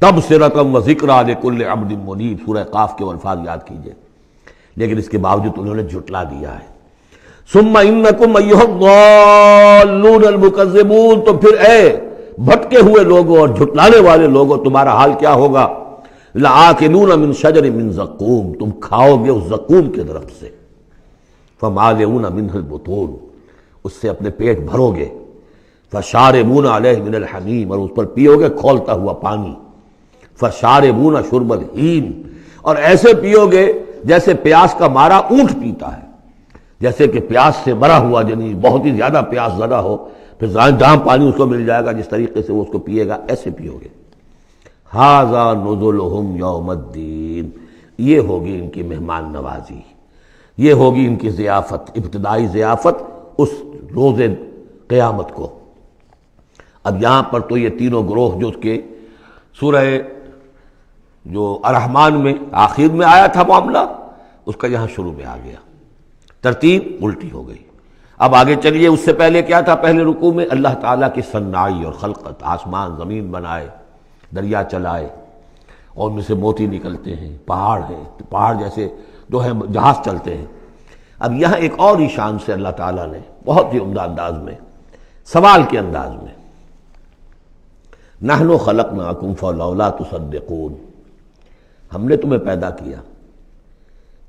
تبصرۃ و ذکریٰ لکل عبد منیب، سورہ قاف کے الفاظ یاد کیجئے، لیکن اس کے باوجود انہوں نے جھٹلا دیا ہے۔ ثم انکم ایھا الضالون المکذبون، تو پھر اے بھٹکے ہوئے لوگوں اور جھٹلانے والے لوگوں، تمہارا حال کیا ہوگا؟ لآکلون من شجر من زقوم، تم کھاؤ گے اس زقوم کے درخت سے، فمالئون منہ البطون، اس سے اپنے پیٹ بھرو گے، فشاربون علیہ من الحمیم، اور اس پر پیو گے کھولتا ہوا پانی، فشاربون شرب الہیم، اور ایسے پیو گے جیسے پیاس کا مارا اونٹ پیتا ہے، جیسے کہ پیاس سے مرا ہوا یعنی بہت ہی زیادہ پیاس زدہ ہو، پھر جہاں پانی اس کو مل جائے گا جس طریقے سے وہ اس کو پیے گا، ایسے پیو گے۔ ھذا نزلھم یوم الدین، یہ ہوگی ان کی مہمان نوازی، یہ ہوگی ان کی ضیافت، ابتدائی ضیافت اس روز قیامت کو۔ اب یہاں پر تو یہ تینوں گروہ جو اس کے سورہ جو الرحمن میں آخر میں آیا تھا معاملہ، اس کا یہاں شروع میں آ گیا، ترتیب الٹی ہو گئی۔ اب آگے چلیے، اس سے پہلے کیا تھا؟ پہلے رکوع میں اللہ تعالیٰ کی صنعائی اور خلقت، آسمان زمین بنائے، دریا چلائے اور ان میں سے موتی نکلتے ہیں، پہاڑ ہیں، پہاڑ جیسے جو ہے جہاز چلتے ہیں۔ اب یہاں ایک اور ہی شان سے اللہ تعالیٰ نے بہت ہی عمدہ انداز میں، سوال کے انداز میں، نحن خلقناکم فلولا تصدقون، ہم نے تمہیں پیدا کیا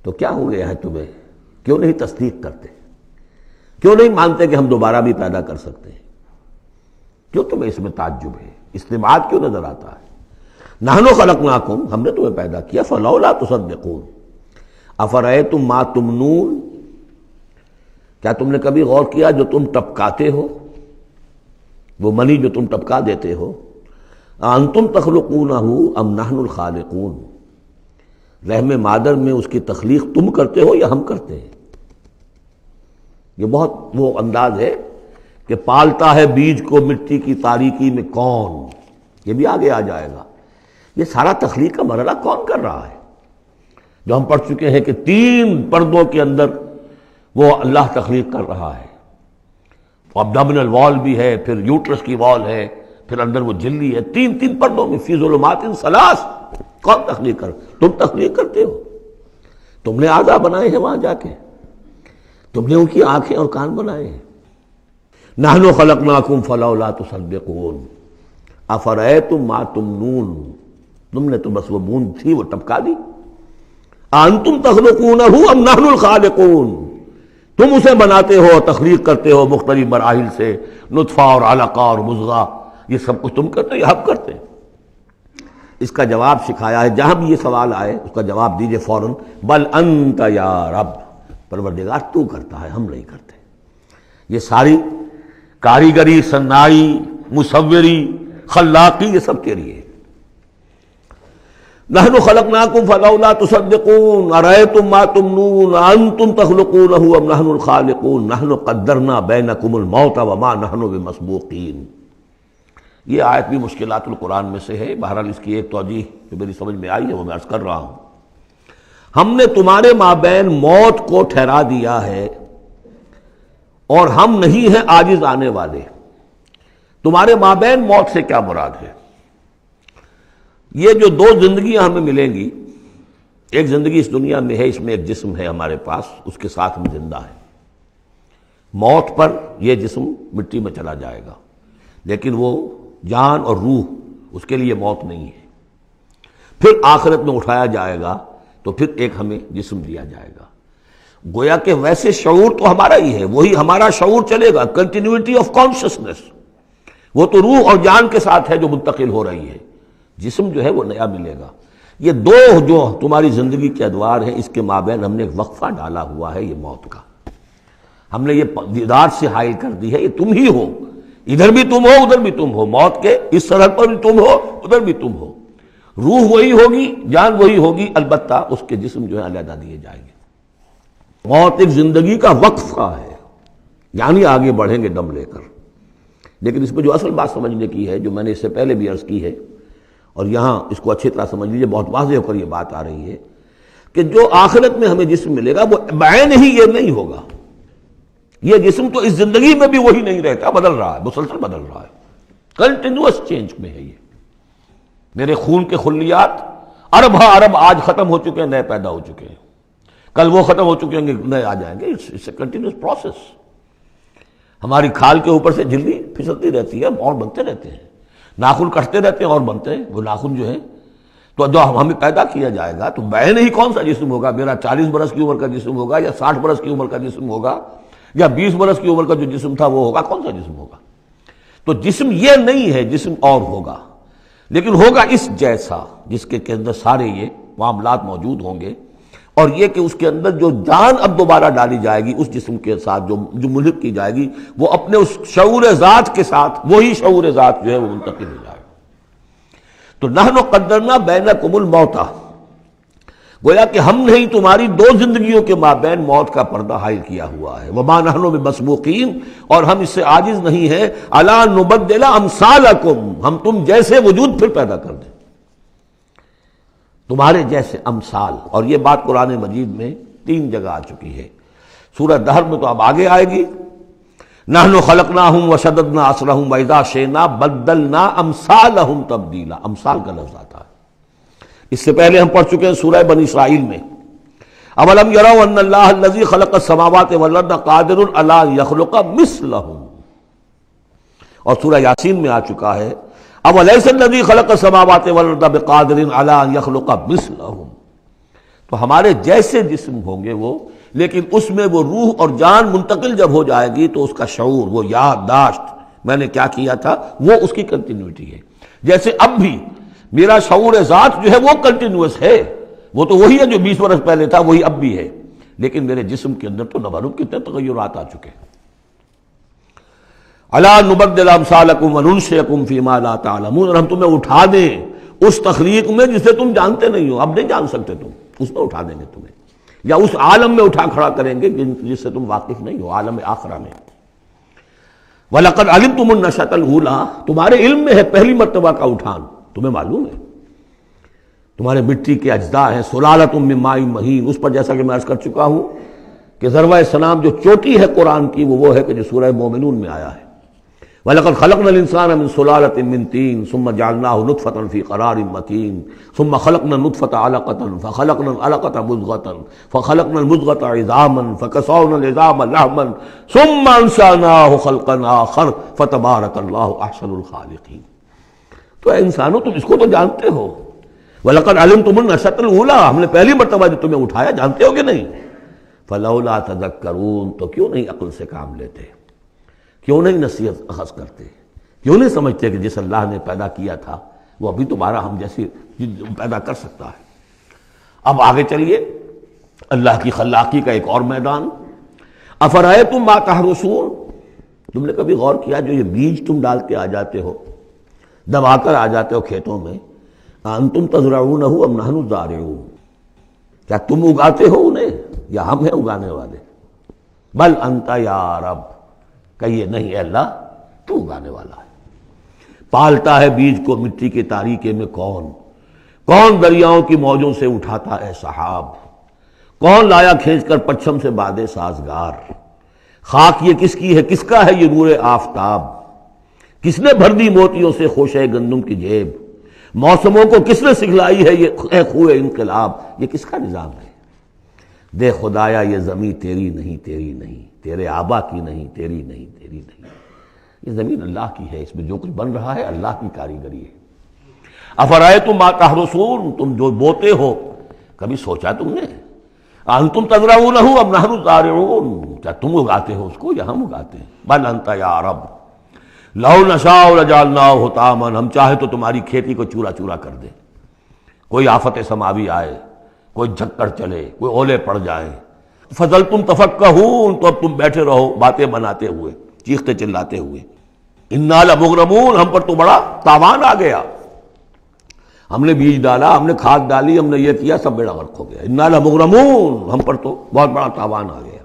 تو کیا ہو گیا ہے تمہیں، کیوں نہیں تصدیق کرتے، کیوں نہیں مانتے کہ ہم دوبارہ بھی پیدا کر سکتے ہیں، کیوں تمہیں اس میں تعجب ہے، استبعاد کیوں نظر آتا ہے؟ نحن خلقناکم، ہم نے تمہیں پیدا کیا، فلولا تصدقون افرأیتم ما تمنون، کیا تم نے کبھی غور کیا جو تم ٹپکاتے ہو، وہ منی جو تم ٹپکا دیتے ہو، انتم تخلقونہ ام نحن الخالقون، رحم مادر میں اس کی تخلیق تم کرتے ہو یا ہم کرتے ہیں؟ یہ بہت وہ انداز ہے کہ پالتا ہے بیج کو مٹی کی تاریکی میں کون، یہ بھی آگے آ جائے گا۔ یہ سارا تخلیق کا مرحلہ کون کر رہا ہے؟ جو ہم پڑھ چکے ہیں کہ 3 پردوں کے اندر وہ اللہ تخلیق کر رہا ہے۔ ابڈومینل وال بھی ہے، پھر یوٹرس کی وال ہے، پھر اندر وہ جھلی ہے، 3 پردوں میں، فی ظلمات ثلاث۔ کون تخلیق کر؟ تم تخلیق کرتے ہو، تم نے اعضاء بنائے ہیں وہاں جا کے، تم نے ان کی آنکھیں اور کان بنائے ہیں۔ نحن خلقناکم فلولا تصدقون افرأیتم ما تمنون، تم نے تو بس وہ بوند تھی وہ ٹپکا دی۔ انتم تخلقونہ ام نحن الخالقون، تم اسے بناتے ہو، تخلیق کرتے ہو مختلف مراحل سے، نطفہ اور علقہ اور مضغہ، یہ سب کچھ تم کرتے ہو یا ہم کرتے ہیں؟ اس کا جواب سکھایا ہے، جہاں بھی یہ سوال آئے اس کا جواب دیجئے فوراً، بل انت یا رب، پروردگار تو کرتا ہے، ہم نہیں کرتے۔ یہ ساری کاریگری، صنائی، مصوری، خلاقی، یہ سب تیری ہے۔ نحن خلقناکم فلولا تصدقون ارأیتم ما تمنون انتم تخلقونہ ام نحن الخالقون نحن قدرنا بینکم الموت وما نحن بمسبوقین۔ یہ آیت بھی مشکلات القرآن میں سے ہے، بہرحال اس کی ایک توجیہ جو میری سمجھ میں آئی ہے وہ میں عرض کر رہا ہوں۔ ہم نے تمہارے مابین موت کو ٹھہرا دیا ہے اور ہم نہیں ہیں عاجز آنے والے۔ تمہارے مابین موت سے کیا مراد ہے؟ یہ جو 2 زندگیاں ہمیں ملیں گی، ایک زندگی اس دنیا میں ہے، اس میں ایک جسم ہے ہمارے پاس، اس کے ساتھ ہم زندہ ہیں۔ موت پر یہ جسم مٹی میں چلا جائے گا، لیکن وہ جان اور روح، اس کے لیے موت نہیں ہے۔ پھر آخرت میں اٹھایا جائے گا تو پھر ایک ہمیں جسم دیا جائے گا۔ گویا کہ ویسے شعور تو ہمارا ہی ہے، وہی ہمارا شعور چلے گا، کنٹینیوٹی آف کانشسنس، وہ تو روح اور جان کے ساتھ ہے جو منتقل ہو رہی ہے، جسم جو ہے وہ نیا ملے گا۔ یہ 2 جو تمہاری زندگی کے ادوار ہیں، اس کے مابین ہم نے ایک وقفہ ڈالا ہوا ہے، یہ موت کا۔ ہم نے یہ دیدار سے حائل کر دی ہے، یہ تم ہی ہو، ادھر بھی تم ہو ادھر بھی تم ہو، موت کے اس سرحد پر بھی تم ہو ادھر بھی تم ہو۔ روح وہی ہوگی، جان وہی ہوگی، البتہ اس کے جسم جو ہے علیحدہ دیے جائیں گے۔ موت ایک زندگی کا وقفہ ہے، یعنی آگے بڑھیں گے دم لے کر۔ لیکن اس میں جو اصل بات سمجھنے کی ہے، جو میں نے اس سے پہلے بھی عرض کی ہے، اور یہاں اس کو اچھی طرح سمجھ لیجیے، بہت واضح ہو کر یہ بات آ رہی ہے کہ جو آخرت میں ہمیں جسم ملے گا وہ بعین ہی یہ نہیں ہوگا۔ یہ جسم تو اس زندگی میں بھی وہی نہیں رہتا، بدل رہا ہے، مسلسل بدل رہا ہے، کنٹینیوس چینج میں ہے۔ یہ میرے خون کے خلیات ارب ارب آج ختم ہو چکے ہیں، نئے پیدا ہو چکے ہیں، کل وہ ختم ہو چکے ہیں، نئے آ جائیں گے۔ It's a continuous process. ہماری کھال کے اوپر سے جھلی پھسلتی رہتی ہے اور بنتے رہتے ہیں، ناخن کٹتے رہتے ہیں اور بنتے ہیں وہ ناخن جو ہے۔ تو جو ہمیں پیدا کیا جائے گا تو بعین ہی کون سا جسم ہوگا؟ میرا 40 برس کی عمر کا جسم ہوگا یا 60 برس کی عمر کا جسم ہوگا یا 20 برس کی عمر کا جو جسم تھا وہ ہوگا؟ کون سا جسم ہوگا؟ تو جسم یہ نہیں ہے، جسم اور ہوگا، لیکن ہوگا اس جیسا، جس کے اندر سارے یہ معاملات موجود ہوں گے، اور یہ کہ اس کے اندر جو جان اب دوبارہ ڈالی جائے گی اس جسم کے ساتھ جو ملحق کی جائے گی، وہ اپنے اس شعور ذات کے ساتھ، وہی شعور ذات جو ہے وہ منتقل ہو جائے گا۔ تو نحن قدرنا بینکم الموت، گویا کہ ہم نے ہی تمہاری 2 زندگیوں کے مابین موت کا پردہ حائل کیا ہوا ہے۔ وما نحن بمسبوقین، اور ہم اس سے عاجز نہیں ہیں، الا نبدل امثالکم، ہم تم جیسے وجود پھر پیدا کر دیں، تمہارے جیسے امثال۔ اور یہ بات قرآن مجید میں 3 جگہ آ چکی ہے، سورہ دہر میں تو اب آگے آئے گی، نحن خلقناہم وشددنا اسرہم واذا شئنا بدلنا امثالہم تبدیلا، امثال کا لفظ آتا ہے۔ اس سے پہلے ہم پڑھ چکے ہیں سورہ بنی اسرائیل میں، اولم یروا ان اللہ الذی خلق السماوات والارض قادر علی ان یخلق مثلہم، اور سورہ یاسین میں آ چکا ہے اولیس الذی خلق السماوات والارض بقادر علی ان یخلق مثلہم۔ تو ہمارے جیسے جسم ہوں گے وہ، لیکن اس میں وہ روح اور جان منتقل جب ہو جائے گی تو اس کا شعور، وہ یادداشت میں نے کیا کیا تھا، وہ اس کی کنٹینیوٹی ہے۔ جیسے اب بھی میرا شعور ذات جو ہے وہ کنٹینیوس ہے، وہ تو وہی ہے جو 20 برس پہلے تھا، وہی اب بھی ہے، لیکن میرے جسم کے اندر تو نہ معلوم کتنے تغیرات آ چکے ہیں۔ الا نبدل امثالکم وننشئکم فیما لا تعلمون، اور ہم تمہیں اٹھا دیں اس تخلیق میں جسے تم جانتے نہیں ہو، اب نہیں جان سکتے تم، اس میں اٹھا دیں گے تمہیں۔ یا اس عالم میں اٹھا کھڑا کریں گے جس سے تم واقف نہیں ہو، عالم آخرہ میں۔ وَلَقَدْ عَلِمْتُمُ النَّشْأَةَ الْأُولَىٰ، تمہارے علم میں ہے پہلی مرتبہ کا اٹھان، تمہیں معلوم ہے تمہارے مٹی کے اجزاء ہیں، سلالۃ من ماء مہین، اس پر جیسا کہ میں عرض کر چکا ہوں کہ ذروہ سلام جو چوٹی ہے قرآن کی وہ ہے کہ جو سورہ مومنون میں آیا ہے۔ وَلَقَدْ خَلَقْنَا الْإِنسَانَ مِنْ سُلَالَةٍ مِّن طِينٍ ثُمَّ جَعَلْنَاهُ نُطْفَةً فِي قَرَارٍ مَّكِينٍ ثُمَّ خَلَقْنَا النُّطْفَةَ عَلَقَةً فَخَلَقْنَا الْعَلَقَةَ مُضْغَةً فَخَلَقْنَا الْمُضْغَةَ عِظَامًا فَكَسَوْنَا الْعِظَامَ لَحْمًا ثُمَّ أَنشَأْنَاهُ خَلْقًا آخَرَ فَتَبَارَكَ اللَّهُ أَحْسَنُ الْخَالِقِينَ۔ تو اے انسانوں تم اس کو تو جانتے ہو، وَلَقَدْ عَلِمْتُمُ النَّشْأَةَ الْأُولَىٰ، ہم نے پہلی مرتبہ جو تمہیں اٹھایا جانتے ہو کہ نہیں؟ فَلَوْلَا تَذَكَّرُونَ، تو کیوں نہیں عقل سے کام لیتے، کیوں نہیں نصیحت اخذ کرتے، کیوں نہیں سمجھتے کہ جس اللہ نے پیدا کیا تھا وہ ابھی تمہارا ہم جیسی پیدا کر سکتا ہے۔ اب آگے چلیے، اللہ کی خلاقی کا ایک اور میدان۔ افرأیتم ما تحرثون، تم نے کبھی غور کیا جو یہ بیج تم ڈال کے آ جاتے ہو، دبا کر آ جاتے ہو کھیتوں میں، انتم تزرعونہ ام نحن الزارعون، کیا تم اگاتے ہو انہیں یا ہم ہیں اگانے والے؟ بل انت یا رب، کہیے نہیں اے اللہ تو اگانے والا ہے۔ پالتا ہے بیج کو مٹی کے تاریکے میں کون؟ کون دریاؤں کی موجوں سے اٹھاتا ہے سحاب؟ کون لایا کھینچ کر پچھم سے بادے سازگار؟ خاک یہ کس کی ہے، کس کا ہے یہ نور آفتاب؟ کس نے بھر دی موتیوں سے خوشے گندم کی جیب؟ موسموں کو کس نے سکھلائی ہے یہ خوئے انقلاب؟ یہ کس کا نظام ہے؟ دے خدایا یہ زمیں تیری نہیں، تیری نہیں، تیرے آبا کی نہیں، تیری نہیں، تیری نہیں، یہ زمین اللہ کی ہے، اس میں جو کچھ بن رہا ہے اللہ کی کاریگری ہے۔ افرأیتم ما تحرثون، تم جو بوتے ہو کبھی سوچا تم نے؟ انتم تزرعونہ ام نحن الزارعون، کیا تم اگاتے ہو اس کو یا ہم اگاتے ہیں؟ بل انت یا رب لو نشاء لجعلناہ حطاما، ہم چاہے تو تمہاری کھیتی کو چورا چورا کر دیں، کوئی آفت سماوی آئے، کوئی جھکڑ چلے، کوئی اولے پڑ جائیں، فظلتم تفکہون، تو اب تم بیٹھے رہو باتیں بناتے ہوئے، چیختے چلاتے ہوئے، انا لمغرمون، ہم پر تو بڑا تاوان آ گیا، ہم نے بیج ڈالا، ہم نے کھاد ڈالی، ہم نے یہ کیا، سب بیڑا غرق ہو گیا، انا لمغرمون، ہم پر تو بہت بڑا تاوان آ گیا،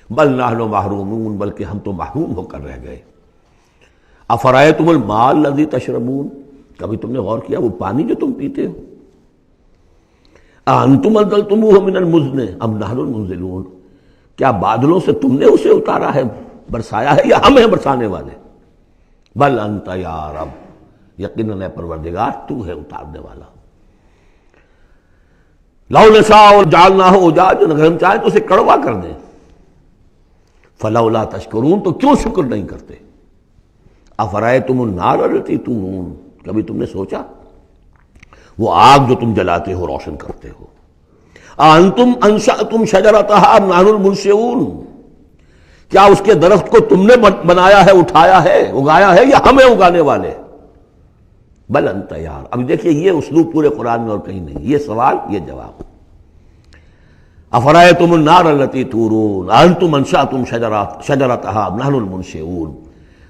بل نحن محرومون، بلکہ ہم تو محروم ہو کر رہ گئے۔ افرأیتم الماء الذی تشربون، کبھی تم نے غور کیا وہ پانی جو تم پیتے ہو؟ انتم انزلتموہ من المزن ام نحن المنزلون، کیا بادلوں سے تم نے اسے اتارا ہے، برسایا ہے، یا ہم ہیں برسانے والے؟ بل انت یا رب، یقیناً اے پروردگار تو ہے اتارنے والا۔ لو نشاء جعلناہ اجاجا، اگر ہم چاہیں تو اسے کڑوا کر دیں، فلولا تشکرون، تو کیوں شکر نہیں کرتے؟ افرأیتم النار التی تورون، کبھی تم نے سوچا وہ آگ جو تم جلاتے ہو، روشن کرتے ہو، انتم انشأتم شجرتہا ام نحن المنشئون، کیا اس کے درخت کو تم نے بنایا ہے، اٹھایا ہے، اگایا ہے، یا ہمیں اگانے والے؟ بل انت یار، اب دیکھیے یہ اسلوب پورے قرآن میں اور کہیں نہیں، یہ سوال یہ جواب۔ افرأیتم النار التی تورون انتم انشأتم شجرتہا ام نحن المنشئون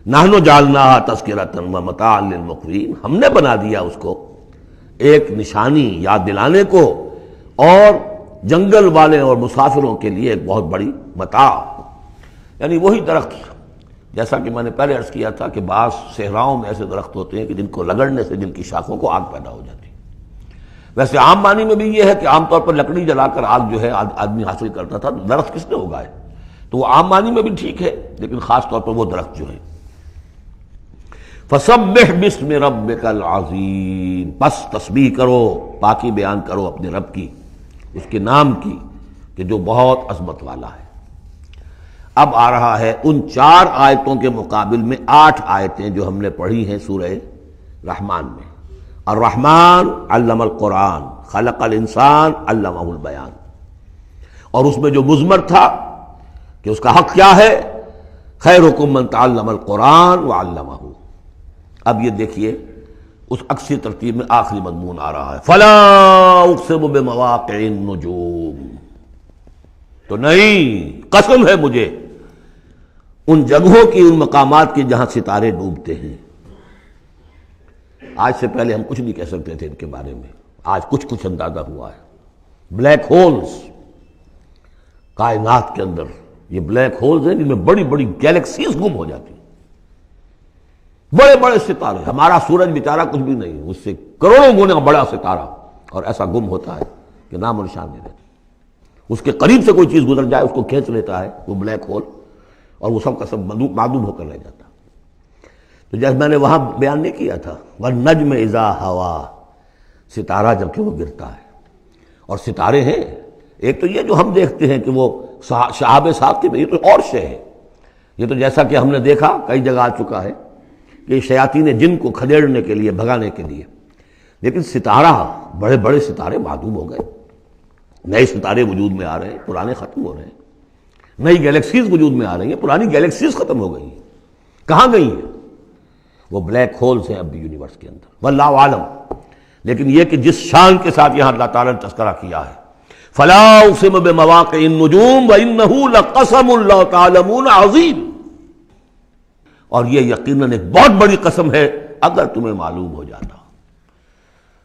نحن جعلناہا تذکرۃ ومتاعا للمقوین، ہم نے بنا دیا اس کو ایک نشانی یاد دلانے کو، اور جنگل والے اور مسافروں کے لیے ایک بہت بڑی متاع، یعنی وہی درخت جیسا کہ میں نے پہلے عرض کیا تھا کہ بعض صحراؤں میں ایسے درخت ہوتے ہیں کہ جن کو رگڑنے سے جن کی شاخوں کو آگ پیدا ہو جاتی ہے۔ ویسے عام معنی میں بھی یہ ہے کہ عام طور پر لکڑی جلا کر آگ جو ہے آدمی حاصل کرتا تھا، درخت کس نے اگائے، تو وہ عام معنی میں بھی ٹھیک ہے، لیکن خاص طور پر وہ درخت جو ہے۔ فسبح باسم ربک العظیم، پس تسبیح کرو، پاکی بیان کرو اپنے رب کی، اس کے نام کی کہ جو بہت عظمت والا ہے۔ اب آ رہا ہے ان 4 آیتوں کے مقابل میں 8 آیتیں جو ہم نے پڑھی ہیں سورہ رحمان میں۔ الرحمن علم القرآن، خلق الانسان علمہ البیان، اور اس میں جو مضمر تھا کہ اس کا حق کیا ہے، خیرکم من تعلم القرآن وعلمہ۔ اب یہ دیکھیے اس عکسی ترتیب میں آخری مضمون آ رہا ہے، فلا اقسم بمواقع النجوم، تو نہیں، قسم ہے مجھے ان جگہوں کی، ان مقامات کی جہاں ستارے ڈوبتے ہیں۔ آج سے پہلے ہم کچھ نہیں کہہ سکتے تھے ان کے بارے میں، آج کچھ اندازہ ہوا ہے۔ بلیک ہولز، کائنات کے اندر یہ بلیک ہولز ہیں جن میں بڑی بڑی گیلیکسیز گم ہو جاتی ہیں، بڑے بڑے ستارے، ہمارا سورج بیچارہ کچھ بھی نہیں، اس سے کروڑوں گنا بڑا ستارہ، اور ایسا گم ہوتا ہے کہ نام و نشان نہیں رہتا۔ اس کے قریب سے کوئی چیز گزر جائے اس کو کھینچ لیتا ہے وہ بلیک ہول، اور وہ سب کا سب معدوم ہو کر رہ جاتا۔ تو جیسے میں نے وہاں بیان نہیں کیا تھا وَالنَّجْمِ إِذَا هَوَىٰ، ستارہ جب کہ وہ گرتا ہے، اور ستارے ہیں ایک تو یہ جو ہم دیکھتے ہیں کہ وہ شہاب ثاقب، یہ تو اور شے ہے، یہ تو جیسا کہ ہم نے دیکھا کئی جگہ آ چکا ہے کہ شیاطین جن کو کھدیڑنے کے لیے، بھگانے کے لیے، لیکن ستارہ، بڑے بڑے ستارے معدوم ہو گئے، نئے ستارے وجود میں آ رہے ہیں، پرانے ختم ہو رہے ہیں، نئی گیلیکسیز وجود میں آ رہی ہیں، پرانی گیلیکسیز ختم ہو گئی ہیں، کہاں گئی ہیں؟ وہ بلیک ہولز ہیں اب بھی یونیورس کے اندر، واللہ عالم۔ لیکن یہ کہ جس شان کے ساتھ یہاں اللہ تعالیٰ نے تذکرہ کیا ہے، فلا اقسم بمواقع النجوم وانہ لقسم لا تعلمون عظیم، اور یہ یقیناً ایک بہت بڑی قسم ہے اگر تمہیں معلوم ہو جاتا۔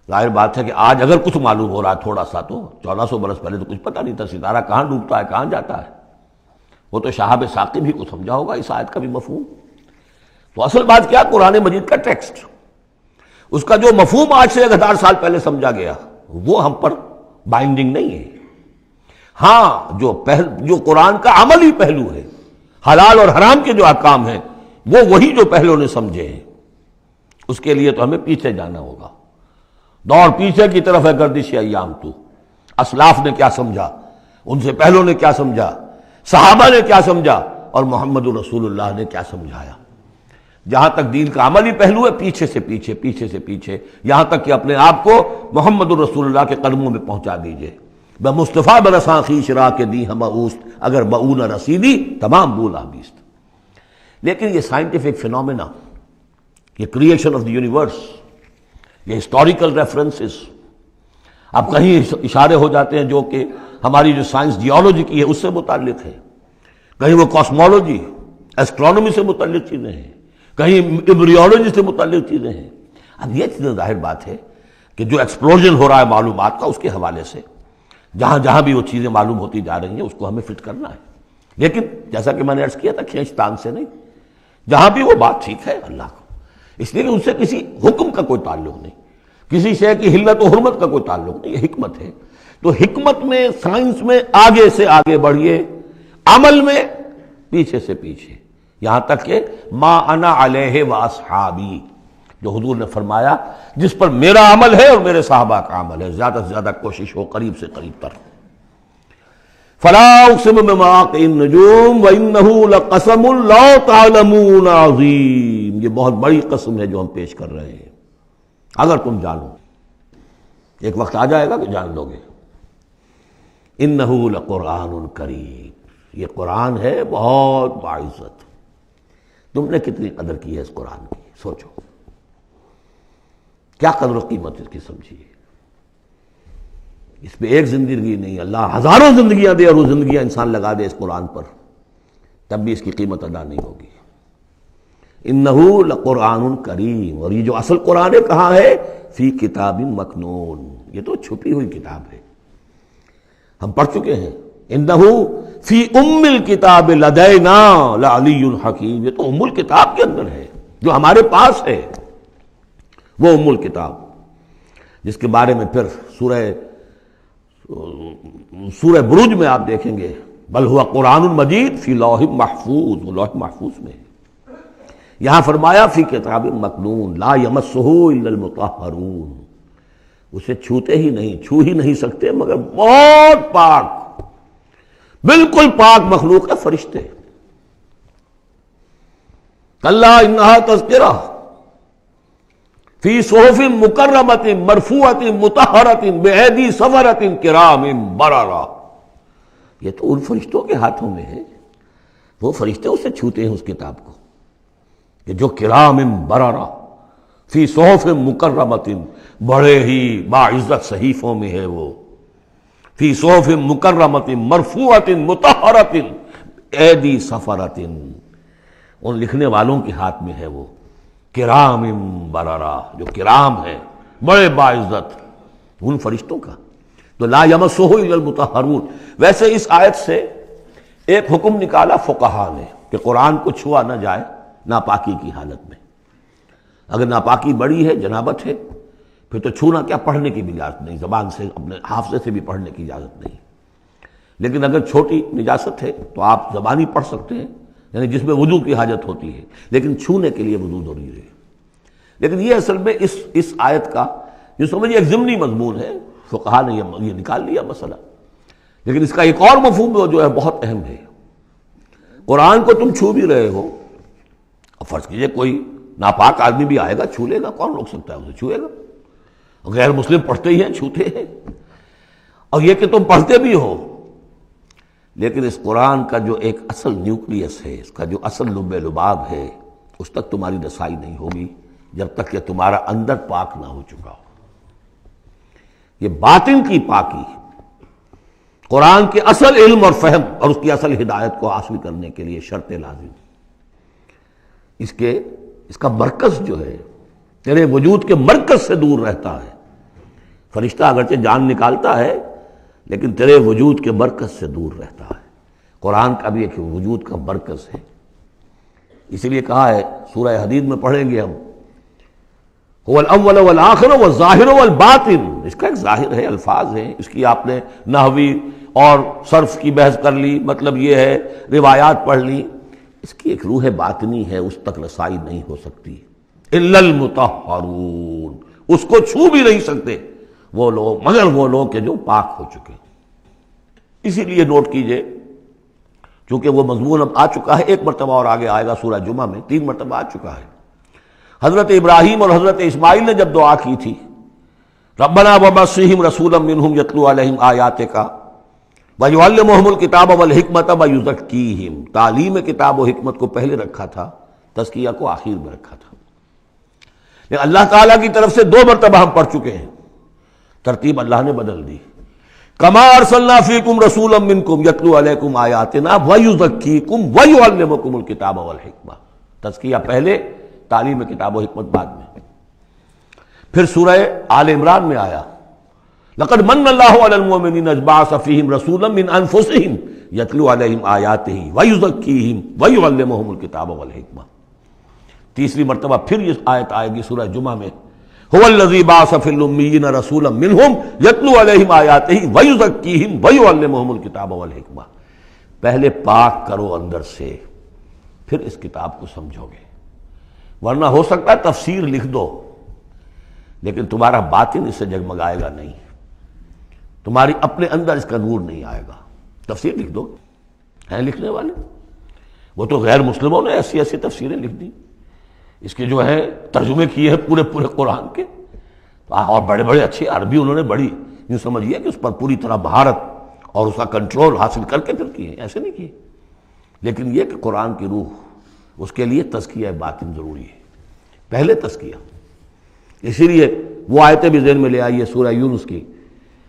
ظاہر بات ہے کہ آج اگر کچھ معلوم ہو رہا ہے تھوڑا سا، تو 1400 برس پہلے تو کچھ پتہ نہیں تھا ستارہ کہاں ڈوبتا ہے کہاں جاتا ہے، وہ تو شہاب ثاقب ہی کو سمجھا ہوگا اس آیت کا بھی مفہوم۔ تو اصل بات کیا، قرآن مجید کا ٹیکسٹ، اس کا جو مفہوم آج سے 1000 سال پہلے سمجھا گیا وہ ہم پر بائنڈنگ نہیں ہے۔ ہاں جو قرآن کا عملی پہلو ہے، حلال اور حرام کے جو احکام ہیں، وہ وہی جو پہلو نے سمجھے ہیں، اس کے لیے تو ہمیں پیچھے جانا ہوگا۔ دور پیچھے کی طرف ہے گردش ایام تو، اسلاف نے کیا سمجھا، ان سے پہلوں نے کیا سمجھا، صحابہ نے کیا سمجھا، اور محمد رسول اللہ نے کیا سمجھایا۔ جہاں تک دین کا عملی پہلو ہے، پیچھے سے پیچھے، پیچھے سے پیچھے، یہاں تک کہ اپنے آپ کو محمد الرسول اللہ کے قدموں میں پہنچا دیجئے۔ بمصطفیٰ برساں خویش را کے دی ہم اوست، اگر بؤ نہ رسیدی تمام بولا بیست۔ لیکن یہ سائنٹیفک فینومینا، یہ کریشن آف دی یونیورس، یہ ہسٹوریکل ریفرنسز، اب کہیں اشارے ہو جاتے ہیں جو کہ ہماری جو سائنس جیولوجی کی ہے اس سے متعلق ہے، کہیں وہ کاسمولوجی، ایسٹرونومی سے متعلق چیزیں ہیں، کہیں ایمبریولوجی سے متعلق چیزیں ہیں۔ اب یہ چیزیں ظاہر بات ہے کہ جو ایکسپلوژن ہو رہا ہے معلومات کا، اس کے حوالے سے جہاں جہاں بھی وہ چیزیں معلوم ہوتی جا رہی ہیں اس کو ہمیں فٹ کرنا ہے، لیکن جیسا کہ میں نے عرض کیا تھا کھینچ تان سے نہیں، جہاں بھی وہ بات ٹھیک ہے اللہ کو، اس لیے کہ ان سے کسی حکم کا کوئی تعلق نہیں، کسی شے کی حلت و حرمت کا کوئی تعلق نہیں، یہ حکمت ہے۔ تو حکمت میں، سائنس میں آگے سے آگے بڑھیے، عمل میں پیچھے سے پیچھے، یہاں تک کہ ما انا علیہ واصحابی، جو حضور نے فرمایا جس پر میرا عمل ہے اور میرے صحابہ کا عمل ہے، زیادہ سے زیادہ کوشش ہو قریب سے قریب تر۔ فلا اقسم بمواقع النجوم وانہ لقسم لا تعلمون عظیم، یہ بہت بڑی قسم ہے جو ہم پیش کر رہے ہیں، اگر تم جانو، ایک وقت آ جائے گا کہ جان لو گے۔ انہ لقرآن کریم، یہ قرآن ہے بہت باعزت۔ تم نے کتنی قدر کی ہے اس قرآن کی، سوچو کیا قدر و قیمت اس کی سمجھیے۔ اس پہ ایک زندگی نہیں، اللہ ہزاروں زندگیاں دے اور وہ زندگیاں انسان لگا دے اس قرآن پر، تب بھی اس کی قیمت ادا نہیں ہوگی۔ انہ لقرآن کریم، اور یہ جو اصل قرآن ہے کہاں ہے؟ فی کتاب مکنون، یہ تو چھپی ہوئی کتاب ہے، ہم پڑھ چکے ہیں۔ انہ فی ام الکتاب لدینا لعلی حکیم، یہ تو ام الکتاب کے اندر ہے جو ہمارے پاس ہے، وہ ام الکتاب جس کے بارے میں پھر سورہ بروج میں آپ دیکھیں گے، بل ہوا قرآن مجید فی لوح محفوظ، وہ لوح محفوظ میں ہے۔ یہاں فرمایا فی کتاب مکنون لا یمسہ الا المطہرون، اسے چھوتے ہی نہیں، چھو ہی نہیں سکتے مگر بہت پاک، بالکل پاک مخلوق ہے، فرشتے۔ کلا انہا تذکرہ فی صحف مکرمۃ مرفوعۃ مطہرۃ بایدی سفرۃ کرام بررہ، یہ تو ان فرشتوں کے ہاتھوں میں ہے، وہ فرشتے اسے چھوتے ہیں اس کتاب کو، کہ جو کرام بررہ فی صحف مکرمۃ، بڑے ہی باعزت صحیفوں میں ہے وہ، فی صحف مکرمۃ مرفوعۃ مطہرۃ ایدی سفرۃ، ان لکھنے والوں کے ہاتھ میں ہے وہ، کرام بررہ، جو کرام ہے، بڑے باعزت، ان فرشتوں کا۔ تو لا یمسہ الا المطہرون، ویسے اس آیت سے ایک حکم نکالا فقہا نے کہ قرآن کو چھوا نہ جائے ناپاکی کی حالت میں. اگر ناپاکی بڑی ہے، جنابت ہے، پھر تو چھونا کیا، پڑھنے کی بھی اجازت نہیں، زبان سے اپنے حافظے سے بھی پڑھنے کی اجازت نہیں. لیکن اگر چھوٹی نجاست ہے تو آپ زبانی پڑھ سکتے ہیں، یعنی جس میں وضو کی حاجت ہوتی ہے، لیکن چھونے کے لیے وضو ضروری ہے. لیکن یہ اصل میں اس آیت کا جو سمجھیے ایک ضمنی مضمون ہے، فقہا نے یہ نکال لیا مسئلہ. لیکن اس کا ایک اور مفہوم جو ہے بہت اہم ہے. قرآن کو تم چھو بھی رہے ہو، فرض کیجئے کوئی ناپاک آدمی بھی آئے گا چھو لے گا، کون روک سکتا ہے اسے، چھوئے گا. غیر مسلم پڑھتے ہی ہیں، چھوتے ہیں. اور یہ کہ تم پڑھتے بھی ہو، لیکن اس قرآن کا جو ایک اصل نیوکلیس ہے، اس کا جو اصل لب لباب ہے، اس تک تمہاری رسائی نہیں ہوگی جب تک کہ تمہارا اندر پاک نہ ہو چکا ہو. یہ باطن کی پاکی قرآن کے اصل علم اور فہم اور اس کی اصل ہدایت کو حاصل کرنے کے لیے شرط لازم. اس کا مرکز جو ہے تیرے وجود کے مرکز سے دور رہتا ہے. فرشتہ اگرچہ جان نکالتا ہے لیکن تیرے وجود کے مرکز سے دور رہتا ہے. قرآن کا بھی ایک وجود کا مرکز ہے. اسی لیے کہا ہے سورہ حدید میں پڑھیں گے ہم، هو الاول والآخر والظاہر والباطن. اس کا ایک ظاہر ہے، الفاظ ہیں، اس کی آپ نے نحوی اور صرف کی بحث کر لی، مطلب یہ ہے روایات پڑھ لی. اس کی ایک روح باطنی ہے، اس تک رسائی نہیں ہو سکتی. الا المطہرون، اس کو چھو بھی نہیں سکتے وہ لوگ مگر وہ لوگ کہ جو پاک ہو چکے. اسی لیے نوٹ کیجئے، چونکہ وہ مضمون اب آ چکا ہے، ایک مرتبہ اور آگے آئے گا سورہ جمعہ میں، 3 مرتبہ آ چکا ہے. حضرت ابراہیم اور حضرت اسماعیل نے جب دعا کی تھی ربنا وبعث رسولا منہم یتلو علیہم آیاتک ویعلمہم الکتاب والحکمۃ ویزکیہم، تعلیم کتاب و حکمت کو پہلے رکھا تھا، تزکیہ کو آخر میں رکھا تھا. لیکن اللہ تعالیٰ کی طرف سے 2 مرتبہ ہم پڑھ چکے ہیں، ترتیب اللہ نے بدل دی. کما ارسلنا فیکم رسولا منکم یتلو علیکم آیاتنا ویزکیکم ویعلمکم الکتاب والحکمہ. تزکیہ پہلے، تعلیم کتاب و حکمت بعد میں. پھر سورہ آل عمران میں آیا لقد من اللہ علی المؤمنین اذ بعث فیہم رسولا من انفسہم یتلو علیہم آیاتہ ویزکیہم ویعلمہم الکتاب والحکمہ. تیسری مرتبہ پھر یہ آیت آئے گی سورہ جمعہ میں هو الذی بعث فی الامیین رسولا منہم یتلو علیہم آیاتہ ویزکیہم ویعلمہم الکتاب والحکمہ. پہلے پاک کرو اندر سے، پھر اس کتاب کو سمجھو گے. ورنہ ہو سکتا ہے تفسیر لکھ دو لیکن تمہارا باطن اس سے جگمگائے گا نہیں، تمہاری اپنے اندر اس کا نور نہیں آئے گا. تفسیر لکھ دو، ہیں لکھنے والے، وہ تو غیر مسلموں نے ایسی ایسی تفسیریں لکھ دی، اس کے جو ہے ترجمے کیے ہیں پورے قرآن کے، اور بڑے بڑے اچھی عربی انہوں نے بڑی یوں سمجھیے کہ اس پر پوری طرح مہارت اور اس کا کنٹرول حاصل کر کے پھر کیے، ایسے نہیں کیے. لیکن یہ کہ قرآن کی روح، اس کے لیے تزکیہ باطن ضروری ہے، پہلے تزکیہ. اسی لیے وہ آیتیں بھی ذہن میں لے آئیے سورہ یونس کی،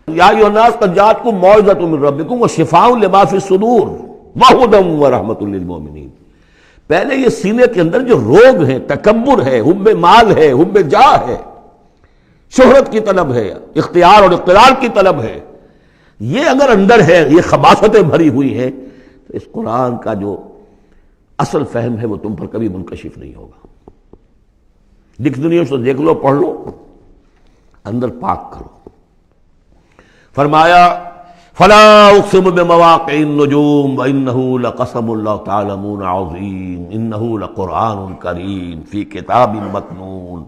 یا ایھا الناس قد جاءتکم موعظۃ من ربکم وشفاء لما فی الصدور وہدی ورحمۃ للمؤمنین. پہلے یہ سینے کے اندر جو روگ ہے، تکبر ہے، حب مال ہے، حب جاہ ہے، شہرت کی طلب ہے، اختیار اور اقتدار کی طلب ہے، یہ اگر اندر ہے، یہ خباثتیں بھری ہوئی ہیں، تو اس قرآن کا جو اصل فہم ہے وہ تم پر کبھی منکشف نہیں ہوگا. ڈکشنری سے دیکھ لو، پڑھ لو، اندر پاک کرو. فرمایا فلا اقسم بمواقع النجوم وانه لقسم لو تعلمون عظیم انه لقرآن کریم فی کتاب مکنون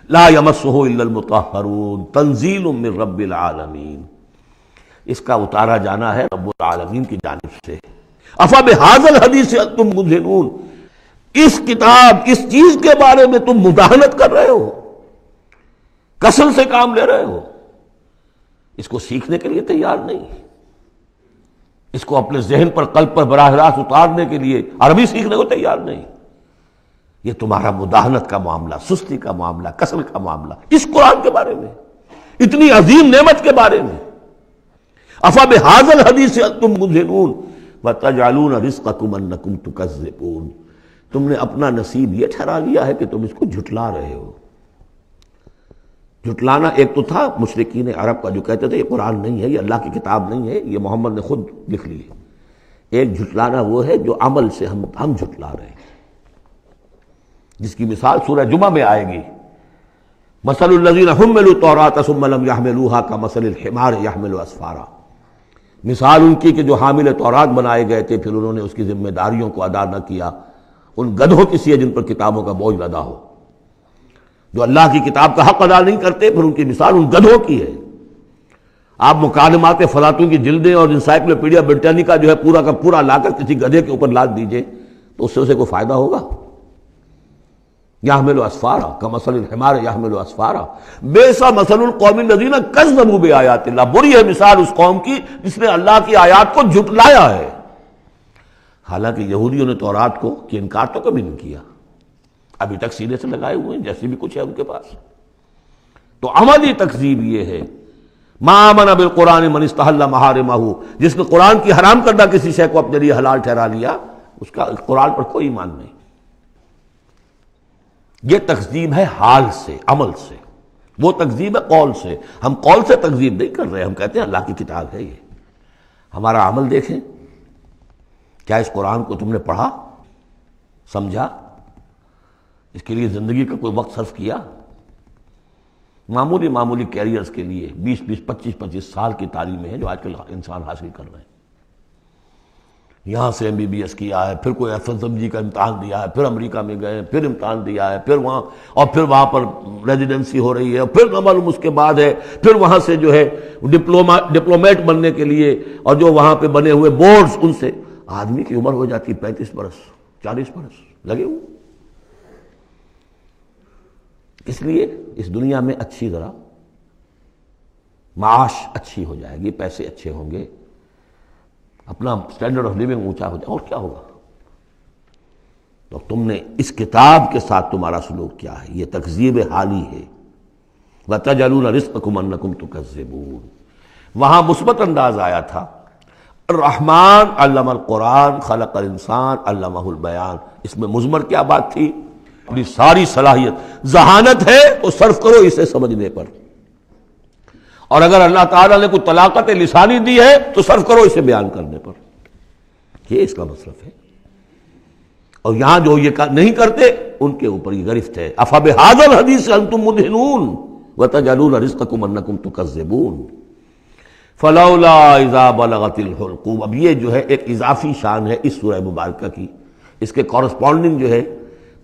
لا یمسہ الا المطہرون تنزیل من رب العالمین. اس کا اتارا جانا ہے رب العالمین کی جانب سے. افبہذا الحدیث انتم مدہنون، اس کتاب، اس چیز کے بارے میں تم مداہنت کر رہے ہو، کسل سے کام لے رہے ہو، اس کو سیکھنے کے لیے تیار نہیں، اس کو اپنے ذہن پر، قلب پر براہ راست اتارنے کے لیے عربی سیکھنے کو تیار نہیں. یہ تمہارا مداہنت کا معاملہ، سستی کا معاملہ، کسل کا معاملہ اس قرآن کے بارے میں، اتنی عظیم نعمت کے بارے میں. افبہذا الحدیث انتم مدہنون وَتَجْعَلُونَ رِزْقَكُمْ أَنَّكُمْ تُكَذِّبُونَ. تم نے اپنا نصیب یہ ٹھہرا لیا ہے کہ تم اس کو جھٹلا رہے ہو. جھٹلانا ایک تو تھا مشرکین عرب کا جو کہتے تھے یہ قرآن نہیں ہے، یہ اللہ کی کتاب نہیں ہے، یہ محمد نے خود لکھ لی. ایک جھٹلانا وہ ہے جو عمل سے ہم جھٹلا رہے ہیں، جس کی مثال سورہ جمعہ میں آئے گی، مثل الذین حملوا التوراۃ ثم لم يحملوها كمثل الحمار يحمل اسفارا، مثال ان کی کہ جو حامل تورات بنائے گئے تھے پھر انہوں نے اس کی ذمہ داریوں کو ادا نہ کیا، ان گدھوں کی سی ہے جن پر کتابوں کا بوجھ لدا ہو، جو اللہ کی کتاب کا حق ادا نہیں کرتے، پھر ان کی مثال ان گدھوں کی ہے۔ آپ مکالمات فلاطوں کی جلدیں اور انسائکلوپیڈیا برٹانیکا جو ہے پورا کا پورا لا کر کسی گدھے کے اوپر لاد دیجئے تو اس سے اسے کوئی فائدہ ہوگا؟ یحمل اسفارا کمثل الحمار یحمل اسفارا بئس مثل القوم الذین کذبوا بآیات اللہ، بری ہے مثال اس قوم کی جس نے اللہ کی آیات کو جھٹلایا ہے۔ حالانکہ یہودیوں نے تورات کو کہ انکار تو کبھی نہیں کیا، ابھی تک سینے سے لگائے ہوئے ہیں جیسے بھی کچھ ہے ان کے پاس۔ تو عملی تکذیب یہ ہے، ما آمن بالقرآن من استحل محارمہ، جس نے قرآن کی حرام کردہ کسی شے کو اپنے لیے حلال ٹھہرا لیا، اس کا قرآن پر کوئی ایمان نہیں۔ یہ تکذیب ہے حال سے، عمل سے، وہ تکذیب ہے قول سے۔ ہم قول سے تکذیب نہیں کر رہے، ہم کہتے ہیں اللہ کی کتاب ہے یہ، ہمارا عمل دیکھیں، کیا اس قرآن کو تم نے پڑھا، سمجھا، اس کے لیے زندگی کا کوئی وقت صرف کیا؟ معمولی کیریئرز کے لیے 20-25 سال کی تعلیمیں ہیں جو آج کل انسان حاصل کر رہے ہیں۔ یہاں سے MBBS کیا ہے، پھر کوئی FSMG کا امتحان دیا ہے، پھر امریکہ میں گئے، پھر امتحان دیا ہے، پھر وہاں، اور پھر وہاں پر ریزیڈنسی ہو رہی ہے، اور پھر نہ معلوم اس کے بعد ہے، پھر وہاں سے جو ہے ڈپلومیٹ بننے کے لیے، اور جو وہاں پہ بنے ہوئے بورڈز، ان سے آدمی کی عمر ہو جاتی 35 برس 40 برس لگے ہوئے۔ اس لیے اس دنیا میں اچھی ذرا معاش اچھی ہو جائے گی، پیسے اچھے ہوں گے، اپنا سٹینڈرڈ آف لیونگ اونچا ہو جائے، اور کیا ہوگا؟ تو تم نے اس کتاب کے ساتھ تمہارا سلوک کیا ہے؟ یہ تکذیب حالی ہے۔ وَتَجْعَلُونَ رِزْقَكُمْ أَنَّكُمْ تُكَذِّبُونَ، وہاں مثبت انداز آیا تھا، الرحمن علم القرآن خلق الانسان علمہ البیان، اس میں مضمر کیا بات تھی؟ اپنی ساری صلاحیت، ذہانت ہے تو صرف کرو اسے سمجھنے پر، اور اگر اللہ تعالیٰ نے کوئی طلاقت لسانی دی ہے تو صرف کرو اسے بیان کرنے پر، یہ اس کا مصرف ہے۔ اور یہاں جو یہ نہیں کرتے ان کے اوپر یہ گرفت ہے، افبہذا الحدیث انتم مدہنون وتجعلون رزقکم انکم تکذبون فلولا اذا بلغت الحلقوم۔ اب یہ جو ہے ایک اضافی شان ہے اس سورہ مبارکہ کی، اس کے کورسپونڈنگ جو ہے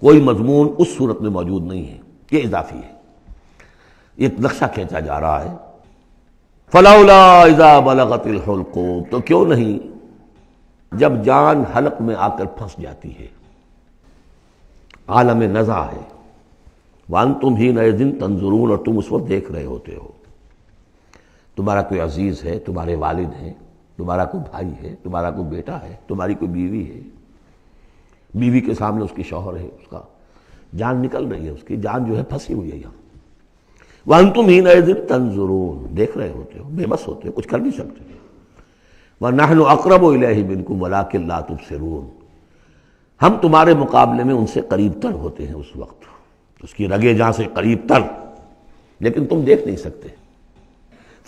کوئی مضمون اس صورت میں موجود نہیں ہے، یہ اضافی ہے، ایک نقشہ کھینچا جا رہا ہے۔ فلولا اذا بلغت الحلقوم، تو کیوں نہیں جب جان حلق میں آ کر پھنس جاتی ہے، عالم نزع ہے، وانتم حینئذ تنظرون، اور تم اس وقت دیکھ رہے ہوتے ہو، تمہارا کوئی عزیز ہے، تمہارے والد ہیں، تمہارا کوئی بھائی ہے، تمہارا کوئی بیٹا ہے، تمہاری کوئی بیوی ہے، بیوی کے سامنے اس کی شوہر ہے، اس کا جان نکل رہی ہے، اس کی جان جو ہے پھنسی ہوئی ہے یہاں، وانتم حینئذ تنظرون، دیکھ رہے ہوتے ہو، بے بس ہوتے ہو، کچھ کر نہیں سکتے، وَنَحْنُ أَقْرَبُ إِلَيْهِ مِنْكُمْ وَلَٰكِن لَا تُبْصِرُونَ، ہم تمہارے مقابلے میں ان سے قریب تر ہوتے ہیں، اس وقت اس کی رگے جہاں سے قریب تر، لیکن تم دیکھ نہیں سکتے۔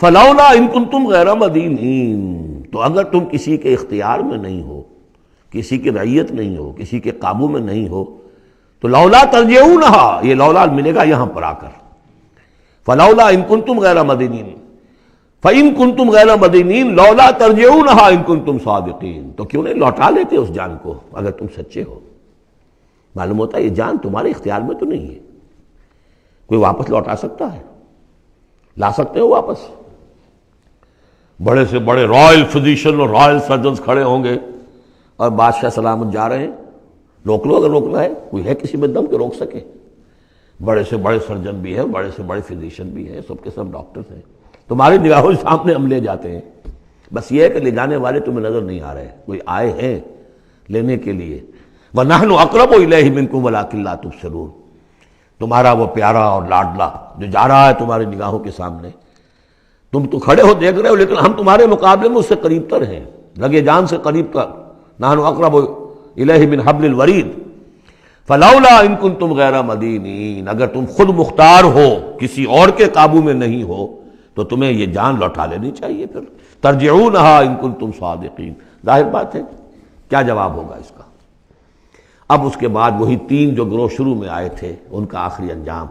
فلولا ان کنتم غیر مدینین، تو اگر تم کسی کے اختیار میں نہیں ہو، کسی کی رعیت نہیں ہو، کسی کے قابو میں نہیں ہو، تو لولا ترجعونہا، یہ لولا ملے گا یہاں پر آ کر، فلولا ان کنتم غیر مدینین، فَإِن كُنتُمْ غَيْرَ مَدِينِينَ لَوْلَا تَرْجِعُونَهَا إِن كُنتُمْ صَادِقِينَ، تو کیوں نہیں لوٹا لیتے اس جان کو اگر تم سچے ہو؟ معلوم ہوتا ہے یہ جان تمہارے اختیار میں تو نہیں ہے، کوئی واپس لوٹا سکتا ہے؟ لا سکتے ہو واپس؟ بڑے سے بڑے رائل فزیشین اور رائل سرجنز کھڑے ہوں گے اور بادشاہ سلامت جا رہے ہیں، روک لو اگر روکنا ہے، کوئی ہے کسی میں دم کہ روک سکے؟ بڑے سے بڑے سرجن بھی ہیں، بڑے سے بڑے فزیشین بھی ہیں، سب کے سب ڈاکٹرز ہیں، تمہاری نگاہوں کے سامنے ہم لے جاتے ہیں، بس یہ ہے کہ لے جانے والے تمہیں نظر نہیں آ رہے، کوئی آئے ہیں لینے کے لیے۔ وَنَحْنُ أَقْرَبُ إِلَيْهِ مِنْكُمْ وَلَٰكِن لَا تُبْصِرُونَ، تمہارا وہ پیارا اور لاڈلا جو جا رہا ہے تمہاری نگاہوں کے سامنے، تم تو کھڑے ہو دیکھ رہے ہو، لیکن ہم تمہارے مقابلے میں اس سے قریب تر ہیں، لگے جان سے قریب تر، نَحْنُ أَقْرَبُ إِلَيْهِ مِنْ حَبْلِ الْوَرِيدِ فَلَوْلَا إِن كُنتُمْ غَيْرَ مَدِينِينَ، اگر تم خود مختار ہو، کسی اور کے قابو میں نہیں ہو، تو تمہیں یہ جان لوٹا لینی چاہیے، پھر ترجعونہا ان کنتم صادقین، ظاہر بات ہے کیا جواب ہوگا اس کا؟ اب اس کے بعد وہی 3 جو گروہ شروع میں آئے تھے ان کا آخری انجام،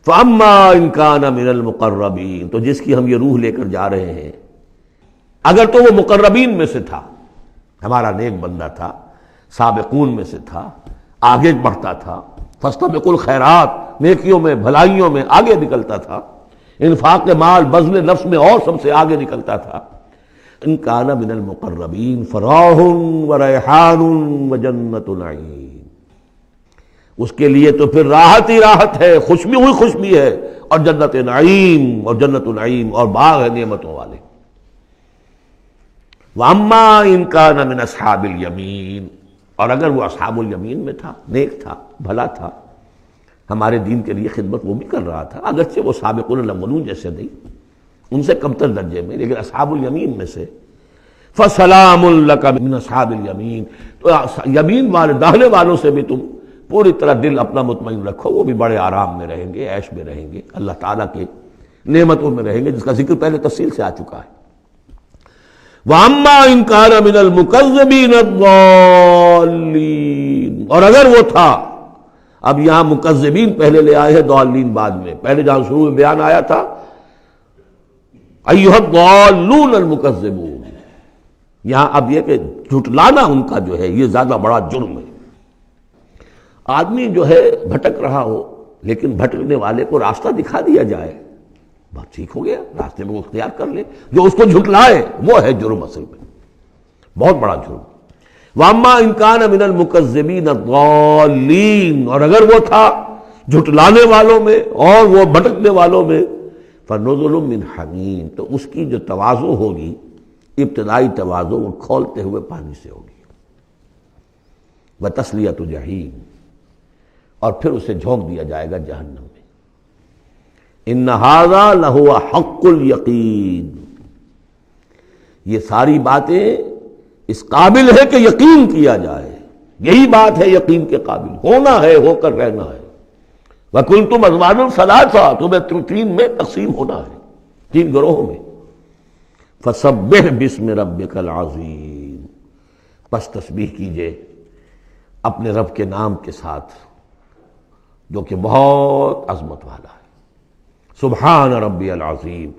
فَأَمَّا إِن كَانَ مِنَ الْمُقَرَّبِينَ، تو جس کی ہم یہ روح لے کر جا رہے ہیں، اگر تو وہ مقربین میں سے تھا، ہمارا نیک بندہ تھا، سابقون میں سے تھا، آگے بڑھتا تھا، فاستبقوا الخیرات، نیکیوں میں بھلائیوں میں آگے نکلتا تھا، انفاق مال بذل نفس میں اور سب سے آگے نکلتا تھا، ان کان من المقربین فراح وریحان وجنت نعیم، اس کے لیے تو پھر راحت ہی راحت ہے، خوشبی ہوئی خوشبی ہے، اور جنت نعیم، اور جنت نعیم اور باغ ہے نعمتوں والے۔ واما ان کان من اصحاب الیمین، اور اگر وہ اصحاب الیمین میں تھا، نیک تھا، بھلا تھا، ہمارے دین کے لیے خدمت وہ بھی کر رہا تھا، اگرچہ وہ سابقون الاولون جیسے نہیں، ان سے کمتر درجے میں، لیکن اصحاب الیمین میں سے، فسلام لک من اصحاب الیمین، تو یمین والے داہنے والوں سے بھی تم پوری طرح دل اپنا مطمئن رکھو، وہ بھی بڑے آرام میں رہیں گے، عیش میں رہیں گے، اللہ تعالیٰ کے نعمتوں میں رہیں گے، جس کا ذکر پہلے تفصیل سے آ چکا ہے۔ وَأَمَّا إِن كَانَ مِنَ الْمُكَذِّبِينَ الضَّالِّينَ، اور اگر وہ تھا، اب یہاں مکذبین پہلے لے آئے ہیں، ضالین بعد میں، پہلے جہاں شروع میں بیان آیا تھا ایھا الضالون المکذبون، یہاں اب یہ کہ جھٹلانا ان کا جو ہے یہ زیادہ بڑا جرم ہے۔ آدمی جو ہے بھٹک رہا ہو لیکن بھٹکنے والے کو راستہ دکھا دیا جائے، بات ٹھیک ہو گیا، راستے میں وہ اختیار کر لے، جو اس کو جھٹلائے وہ ہے جرم، اصل میں بہت بڑا جرم۔ وَأَمَّا إِن كَانَ مِنَ الْمُكَذِّبِينَ الضَّالِّينَ، اور اگر وہ تھا جھٹلانے والوں میں اور وہ بھٹکنے والوں میں، فَنُزُلٌ مِّنْ حَمِيمٍ، تو اس کی جو تواضع ہوگی، ابتدائی تواضع، وہ کھولتے ہوئے پانی سے ہوگی، وَتَصْلِيَةُ جَحِيمٍ، اور پھر اسے جھونک دیا جائے گا جہنم میں۔ ان ھذا لہو حق الیقین، یہ ساری باتیں اس قابل ہے کہ یقین کیا جائے، یہی بات ہے یقین کے قابل، ہونا ہے، ہو کر رہنا ہے۔ وَكُنْتُمْ أَزْوَاجًا ثَلَاثًا، تمہیں 3 میں تقسیم ہونا ہے، 3 گروہوں میں۔ فَسَبِّحْ بِاسْمِ رَبِّكَ الْعَظِيمِ، پس تسبیح کیجئے اپنے رب کے نام کے ساتھ جو کہ بہت عظمت والا ہے۔ سبحان ربی العظیم،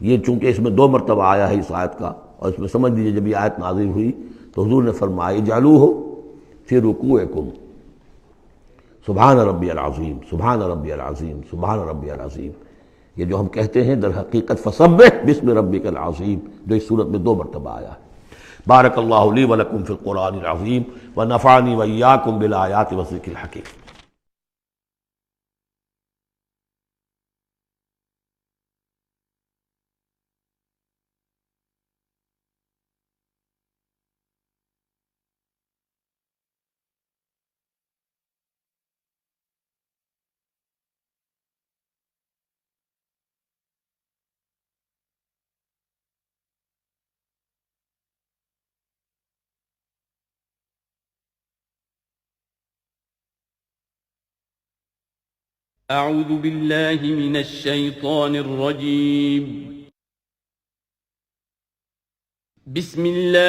یہ چونکہ اس میں 2 مرتبہ آیا ہے اس آیت کا، اور اس میں سمجھ لیجیے جب یہ آیت نازل ہوئی تو حضور نے فرمایا اجعلوہ فی رکوعکم، سبحان ربی العظیم، سبحان ربی العظیم، سبحان ربی العظیم، یہ جو ہم کہتے ہیں در حقیقت فسبح باسم ربک العظیم، جو اس صورت میں 2 مرتبہ آیا ہے۔ بارک اللہ لی ولکم فی القرآن العظیم ونفعنی وإیاکم بالآیات والذکر الحکیم۔ أعوذ بالله من الشيطان الرجيم، بسم الله